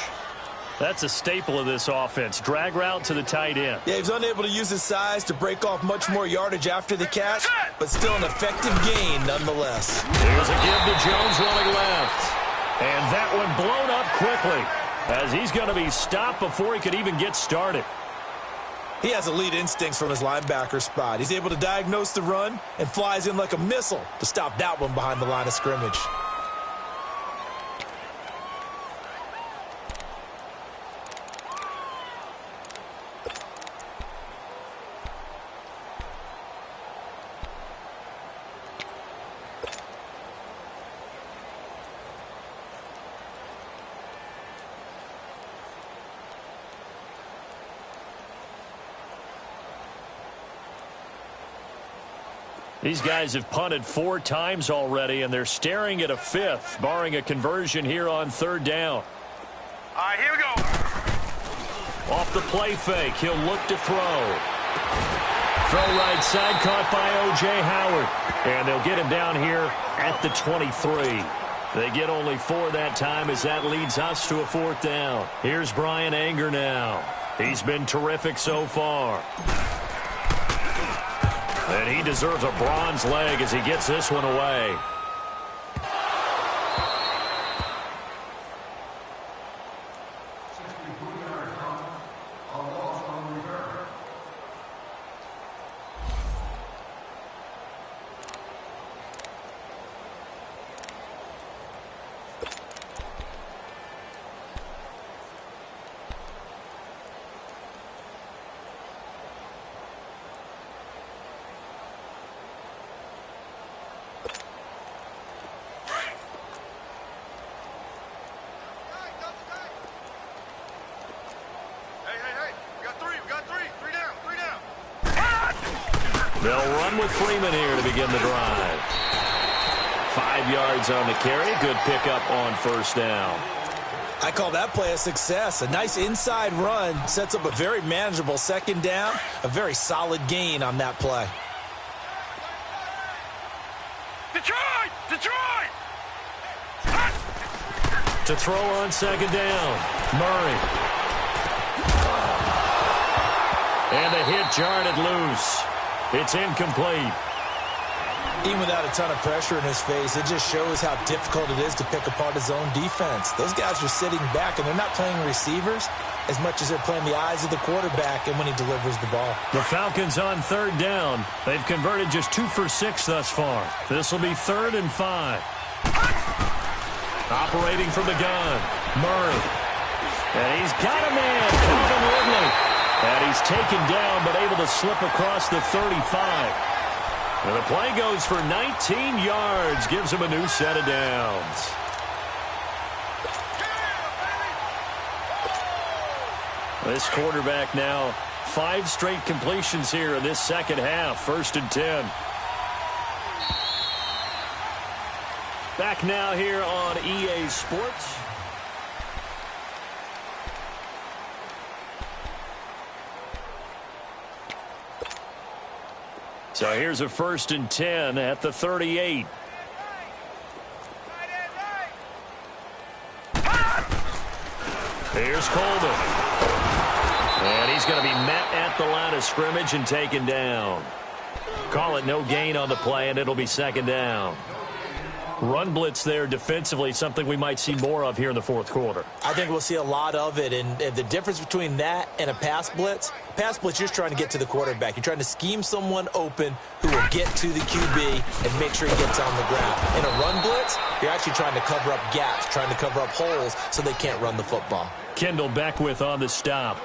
A: That's a staple of this offense. Drag route to the tight end.
B: Yeah, he's unable to use his size to break off much more yardage after the catch, but still an effective gain nonetheless.
A: Here's a give to Jones running left. And that one blown up quickly as he's going to be stopped before he could even get started.
B: He has elite instincts from his linebacker spot. He's able to diagnose the run and flies in like a missile to stop that one behind the line of scrimmage.
A: These guys have punted 4 times already, and they're staring at a 5th, barring a conversion here on 3rd down.
C: All right, here we go.
A: Off the play fake, he'll look to throw. Throw right side, caught by O.J. Howard. And they'll get him down here at the 23. They get only 4 that time as that leads us to a 4th down. Here's Brian Anger now. He's been terrific so far. And he deserves a bronze leg as he gets this one away. They'll run with Freeman here to begin the drive. 5 yards on the carry. Good pickup on 1st down.
B: I call that play a success. A nice inside run sets up a very manageable 2nd down. A very solid gain on that play.
C: Detroit! Detroit!
A: To throw on 2nd down. Murray. And the hit jarred it loose. It's incomplete.
B: Even without a ton of pressure in his face, it just shows how difficult it is to pick apart his own defense. Those guys are sitting back, and they're not playing receivers as much as they're playing the eyes of the quarterback and when he delivers the ball.
A: The Falcons on 3rd down. They've converted just 2 for 6 thus far. This will be 3rd and 5. Operating from the gun. Murray. And he's got a man. Calvin Ridley. And he's taken down but able to slip across the 35. And the play goes for 19 yards. Gives him a new set of downs. This quarterback now 5 straight completions here in this 2nd half. 1st and 10. Back now here on EA Sports. So here's a 1st and 10 at the 38. Here's Coleman. And he's going to be met at the line of scrimmage and taken down. Call it no gain on the play, and it'll be 2nd down. Run blitz there defensively, something we might see more of here in the 4th quarter.
B: I think we'll see a lot of it, and the difference between that and a pass blitz, you're just trying to get to the quarterback. You're trying to scheme someone open who will get to the QB and make sure he gets on the ground. In a run blitz, you're actually trying to cover up gaps, trying to cover up holes so they can't run the football.
A: Kendall Beckwith on the stop.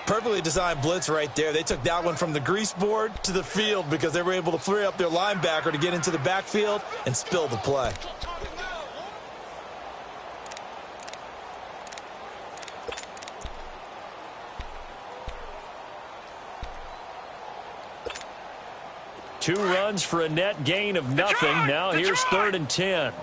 B: Perfectly designed blitz right there. They took that one from the grease board to the field because they were able to free up their linebacker to get into the backfield and spill the play.
A: Two runs for a net gain of nothing. Now here's 3rd and 10.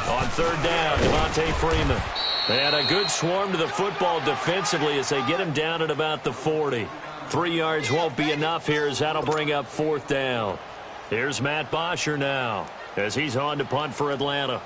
A: On 3rd down, Devontae Freeman. And a good swarm to the football defensively as they get him down at about the 40. 3 yards won't be enough here as that'll bring up 4th down. Here's Matt Bosher now as he's on to punt for Atlanta.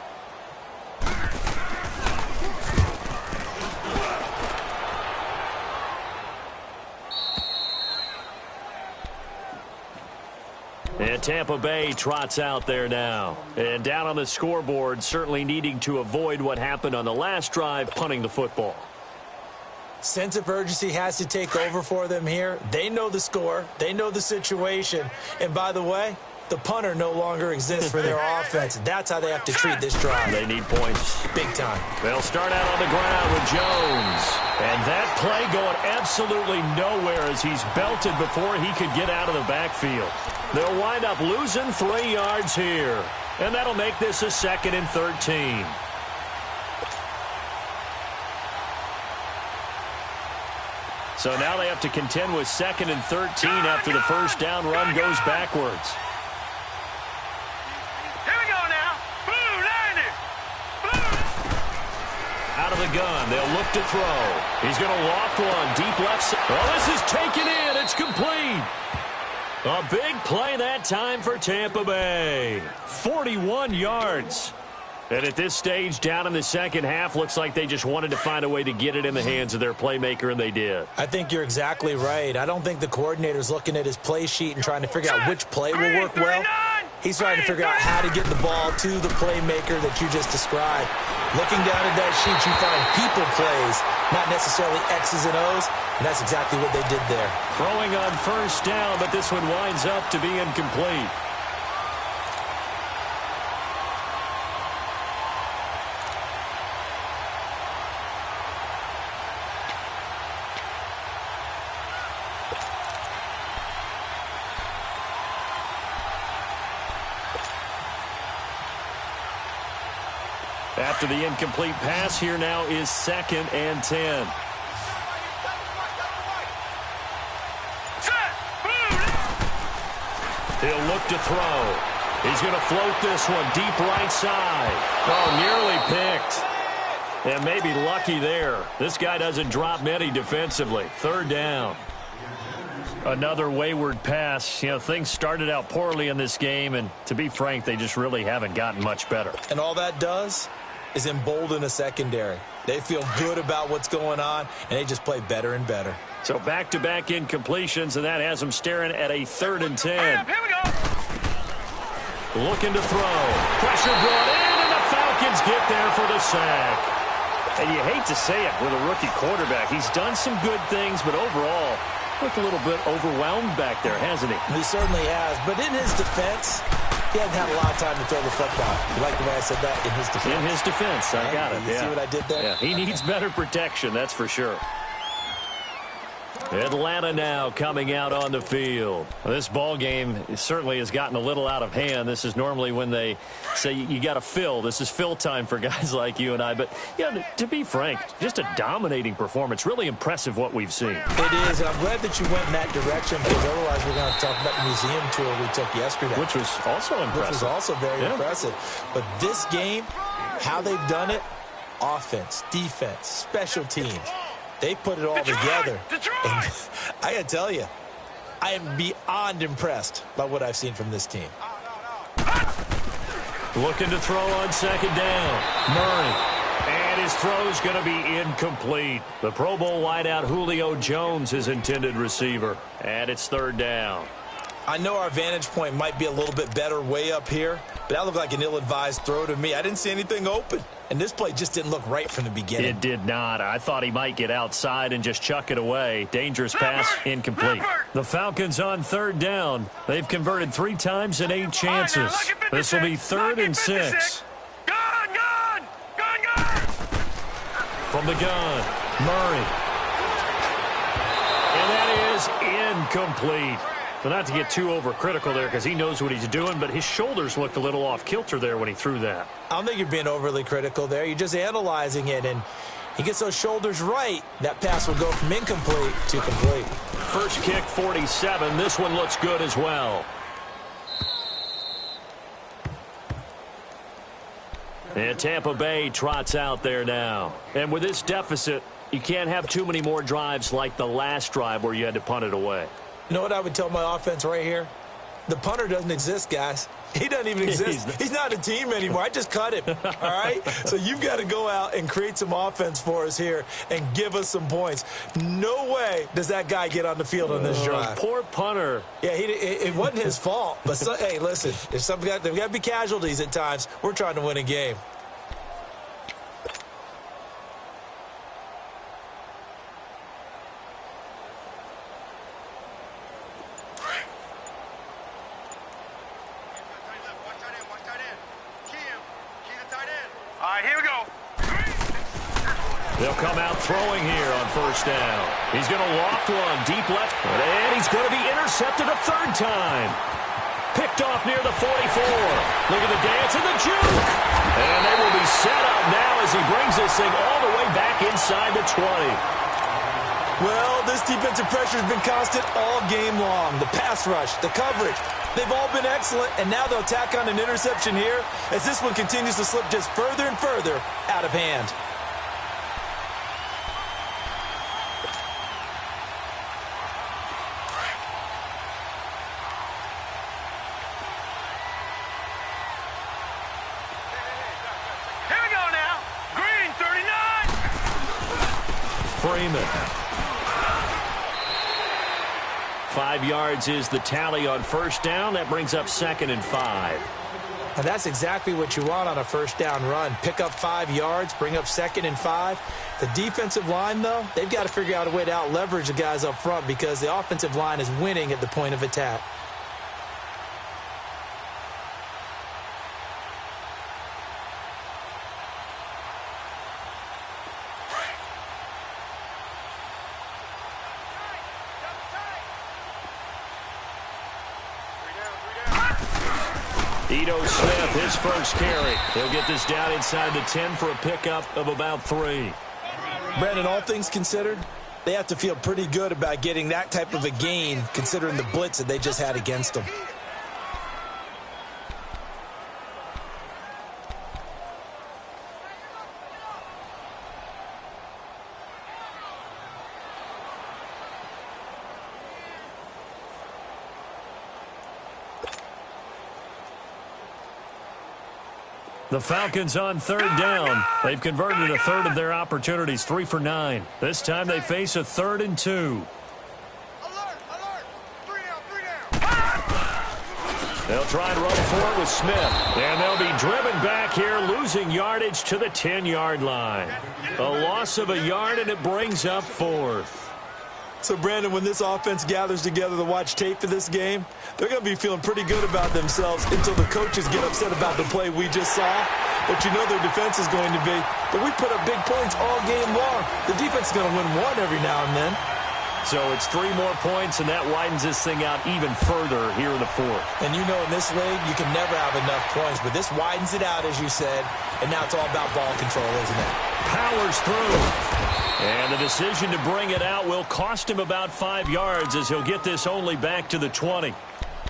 A: And Tampa Bay trots out there now. And down on the scoreboard, certainly needing to avoid what happened on the last drive, punting the football.
B: Sense of urgency has to take over for them here. They know the score. They know the situation. And by the way, the punter no longer exists for their offense. That's how they have to treat this drive.
A: They need points.
B: Big time.
A: They'll start out on the ground with Jones. And that play going absolutely nowhere as he's belted before he could get out of the backfield. They'll wind up losing 3 yards here. And that'll make this a 2nd and 13. So now they have to contend with 2nd and 13 after the first down run goes backwards.
C: Here we go now. Blue, landing. Blue.
A: Out of the gun, they'll look to throw. He's going to loft one deep left side. Oh, this is taken in. It's complete. A big play that time for Tampa Bay. 41 yards. And at this stage, down in the second half, looks like they just wanted to find a way to get it in the hands of their playmaker, and they did.
B: I think you're exactly right. I don't think the coordinator's looking at his play sheet and trying to figure out which play will work well. He's trying to figure out how to get the ball to the playmaker that you just described. Looking down at that sheet, you find people plays, not necessarily X's and O's, and that's exactly what they did there.
A: Throwing on first down, but this one winds up to be incomplete. After the incomplete pass, here now is 2nd and 10. He'll look to throw. He's going to float this one deep right side. Oh, nearly picked. And maybe lucky there. This guy doesn't drop many defensively. 3rd down. Another wayward pass. You know, things started out poorly in this game, and to be frank, they just really haven't gotten much better.
B: And all that does is embolden a secondary. They feel good about what's going on, and they just play better and better.
A: So back-to-back incompletions, and that has them staring at a 3rd and 10.
C: Here we go.
A: Looking to throw. Pressure brought in, and the Falcons get there for the sack. And you hate to say it with a rookie quarterback. He's done some good things, but overall, looked a little bit overwhelmed back there, hasn't he?
B: He certainly has. But in his defense, he hasn't had a lot of time to throw the football. You like the way I said that? In his defense.
A: In his defense. I got it.
B: You see what I did there?
A: Yeah, he needs better protection, that's for sure. Atlanta now coming out on the field. This ball game certainly has gotten a little out of hand. This is normally when they say you got to fill. This is fill time for guys like you and I. But, yeah, to be frank, just a dominating performance. Really impressive what we've seen.
B: It is, and I'm glad that you went in that direction, because otherwise we're going to talk about the museum tour we took yesterday.
A: Which was also impressive.
B: Which was also very impressive. But this game, how they've done it, offense, defense, special teams, they put it all together. And I got to tell you, I am beyond impressed by what I've seen from this team.
A: Looking to throw on 2nd down. Murray. And his throw's going to be incomplete. The Pro Bowl wideout Julio Jones, his intended receiver. And it's 3rd down.
B: I know our vantage point might be a little bit better way up here, but that looked like an ill-advised throw to me. I didn't see anything open, and this play just didn't look right from the beginning.
A: It did not. I thought he might get outside and just chuck it away. Dangerous pass, incomplete. The Falcons on 3rd down. They've converted 3 times in 8 chances. This will be 3rd and 6.
C: Gun!
A: From the gun, Murray. And that is incomplete. Well, not to get too overcritical there, because he knows what he's doing, but his shoulders looked a little off kilter there when he threw that.
B: I don't think you're being overly critical there. You're just analyzing it, and he gets those shoulders right. That pass will go from incomplete to complete.
A: First kick, 47. This one looks good as well. And Tampa Bay trots out there now. And with this deficit, you can't have too many more drives like the last drive where you had to punt it away.
B: You know what I would tell my offense right here? The punter doesn't exist, guys. He doesn't even exist. He's not a team anymore. I just cut him, all right? So you've got to go out and create some offense for us here and give us some points. No way does that guy get on the field on this drive.
A: Poor punter.
B: Yeah, it wasn't his fault. But, hey, listen, there's got to be casualties at times. We're trying to win a game.
C: Here we go.
A: They'll come out throwing here on 1st down. He's going to loft one deep left, and he's going to be intercepted a 3rd time. Picked off near the 44. Look at the dance and the juke. And they will be set up now as he brings this thing all the way back inside the 20.
B: Well, this defensive pressure has been constant all game long. The pass rush, the coverage, they've all been excellent, and now they'll tack on an interception here as this one continues to slip just further and further out of hand.
C: Here we go now. Green, 39.
A: Freeman. 5 yards is the tally on first down. That brings up 2nd and 5.
B: And that's exactly what you want on a first down run. Pick up 5 yards, bring up 2nd and 5. The defensive line, though, they've got to figure out a way to out-leverage the guys up front because the offensive line is winning at the point of attack.
A: Ito Smith, his first carry. He'll get this down inside the 10 for a pickup of about 3.
B: Brandon, all things considered, they have to feel pretty good about getting that type of a gain considering the blitz that they just had against them.
A: The Falcons on 3rd down. They've converted a third of their opportunities, 3 for 9. This time they face a 3rd and 2.
C: Alert, alert. 3 down.
A: They'll try and run for it with Smith. And they'll be driven back here, losing yardage to the 10-yard line. A loss of a yard, and it brings up 4th.
B: So, Brandon, when this offense gathers together to watch tape for this game, they're going to be feeling pretty good about themselves until the coaches get upset about the play we just saw. But you know their defense is going to be. But we put up big points all game long. The defense is going to win one every now and then.
A: So it's 3 more points, and that widens this thing out even further here in the 4th.
B: And you know in this league, you can never have enough points. But this widens it out, as you said. And now it's all about ball control, isn't it?
A: Powers through. And the decision to bring it out will cost him about 5 yards as he'll get this only back to the 20.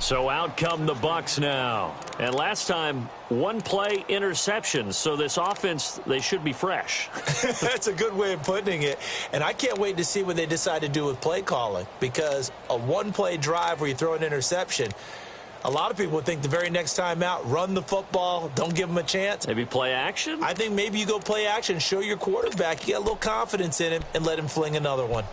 A: So out come the Bucs now. And last time, 1-play interceptions. So this offense, they should be fresh.
B: That's a good way of putting it. And I can't wait to see what they decide to do with play calling. Because a 1-play drive where you throw an interception, a lot of people would think the very next time out, run the football, don't give them a chance.
A: Maybe play action?
B: I think maybe you go play action, show your quarterback, you get a little confidence in him, and let him fling another one.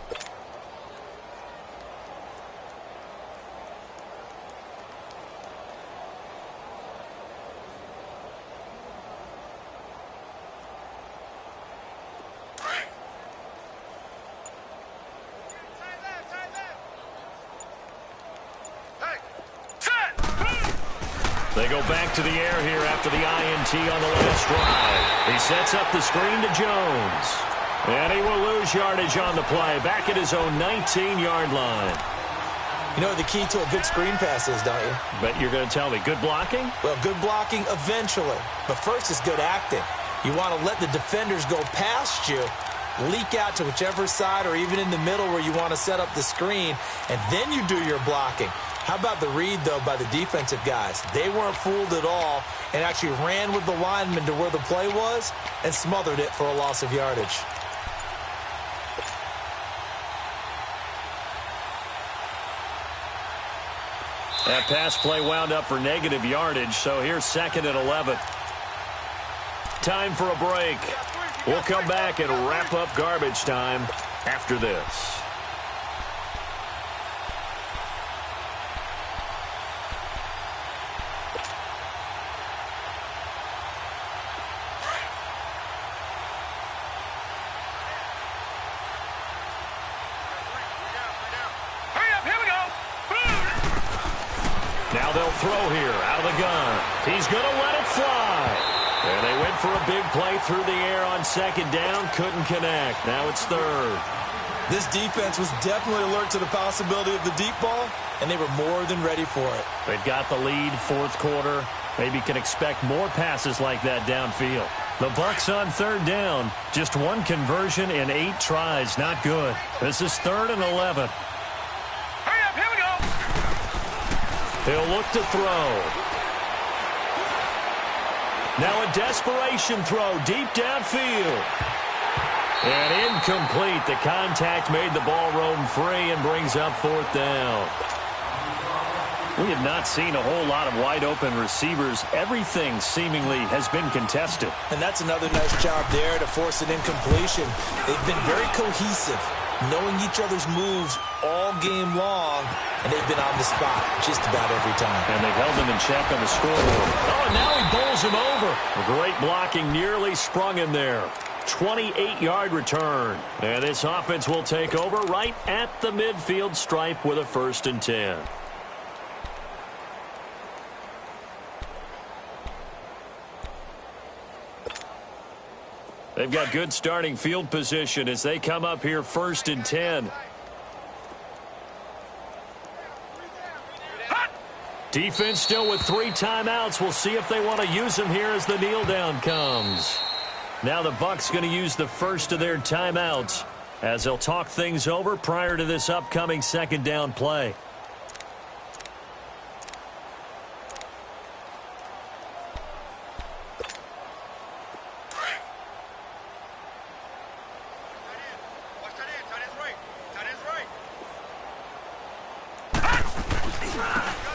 A: They go back to the air here after the INT on the last drive. He sets up the screen to Jones. And he will lose yardage on the play, back at his own 19-yard line.
B: You know what the key to a good screen pass is, don't you?
A: Bet you're going to tell me. Good blocking?
B: Well, good blocking eventually. But first is good acting. You want to let the defenders go past you, leak out to whichever side or even in the middle where you want to set up the screen, and then you do your blocking. How about the read, though, by the defensive guys? They weren't fooled at all and actually ran with the lineman to where the play was and smothered it for a loss of yardage.
A: That pass play wound up for negative yardage, so here's 2nd and 11. Time for a break. We'll come back and wrap up garbage time after this. Now they'll throw here out of the gun. He's going to let it fly. And they went for a big play through the air on 2nd down. Couldn't connect. Now it's 3rd.
B: This defense was definitely alert to the possibility of the deep ball, and they were more than ready for it.
A: They've got the lead, 4th quarter. Maybe can expect more passes like that downfield. The Bucs on third down. Just one conversion in 8 tries. Not good. This is 3rd and 11.
C: Hurry up, here we go.
A: He'll look to throw. Now a desperation throw deep downfield. And incomplete. The contact made the ball roam free and brings up 4th down. We have not seen a whole lot of wide-open receivers. Everything seemingly has been contested.
B: And that's another nice job there to force an incompletion. They've been very cohesive, knowing each other's moves all game long, and they've been on the spot just about every time.
A: And they've held him in check on the scoreboard. Oh, and now he bowls him over. Great blocking, nearly sprung him there. 28-yard return. And this offense will take over right at the midfield stripe with a 1st and 10. They've got good starting field position as they come up here 1st and 10. Defense still with 3 timeouts. We'll see if they want to use them here as the kneel down comes. Now the Bucs going to use the first of their timeouts as they'll talk things over prior to this upcoming 2nd down play.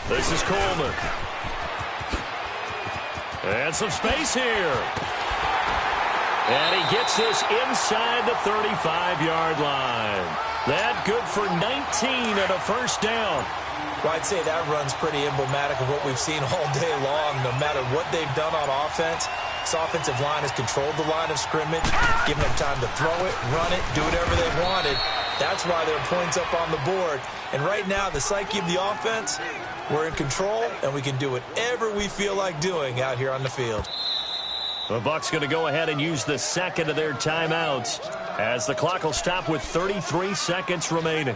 A: This is Coleman. And some space here. And he gets this inside the 35-yard line. That good for 19 and a 1st down.
B: Well, I'd say that run's pretty emblematic of what we've seen all day long. No matter what they've done on offense, this offensive line has controlled the line of scrimmage, given them time to throw it, run it, do whatever they wanted. That's why there are points up on the board. And right now, the psyche of the offense, we're in control, and we can do whatever we feel like doing out here on the field.
A: The Bucs going to go ahead and use the 2nd of their timeouts as the clock will stop with 33 seconds remaining.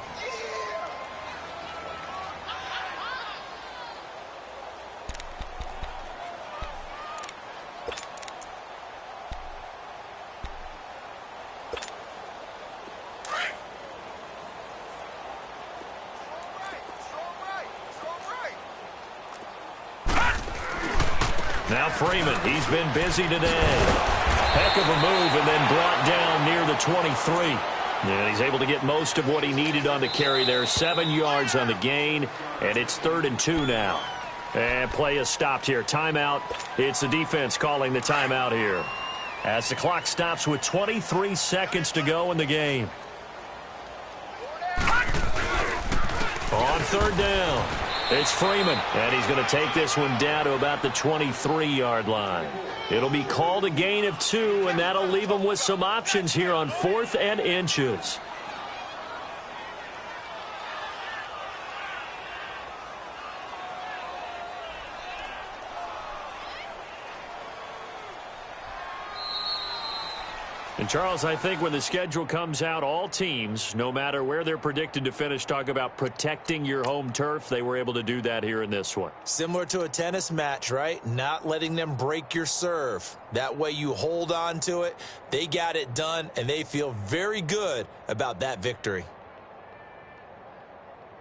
A: Now Freeman, he's been busy today. Heck of a move and then brought down near the 23. And he's able to get most of what he needed on the carry there. 7 yards on the gain, and it's 3rd and 2 now. And play is stopped here. Timeout. It's the defense calling the timeout here as the clock stops with 23 seconds to go in the game. On 3rd down. It's Freeman, and he's going to take this one down to about the 23-yard line. It'll be called a gain of 2, and that'll leave him with some options here on 4th and inches. And, Charles, I think when the schedule comes out, all teams, no matter where they're predicted to finish, talk about protecting your home turf. They were able to do that here in this one.
B: Similar to a tennis match, right? Not letting them break your serve. That way you hold on to it. They got it done, and they feel very good about that victory.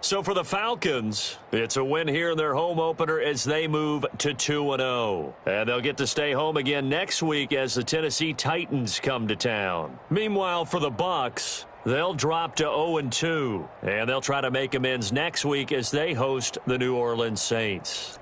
A: So for the Falcons, it's a win here in their home opener as they move to 2-0. And they'll get to stay home again next week as the Tennessee Titans come to town. Meanwhile, for the Bucs, they'll drop to 0-2. And they'll try to make amends next week as they host the New Orleans Saints.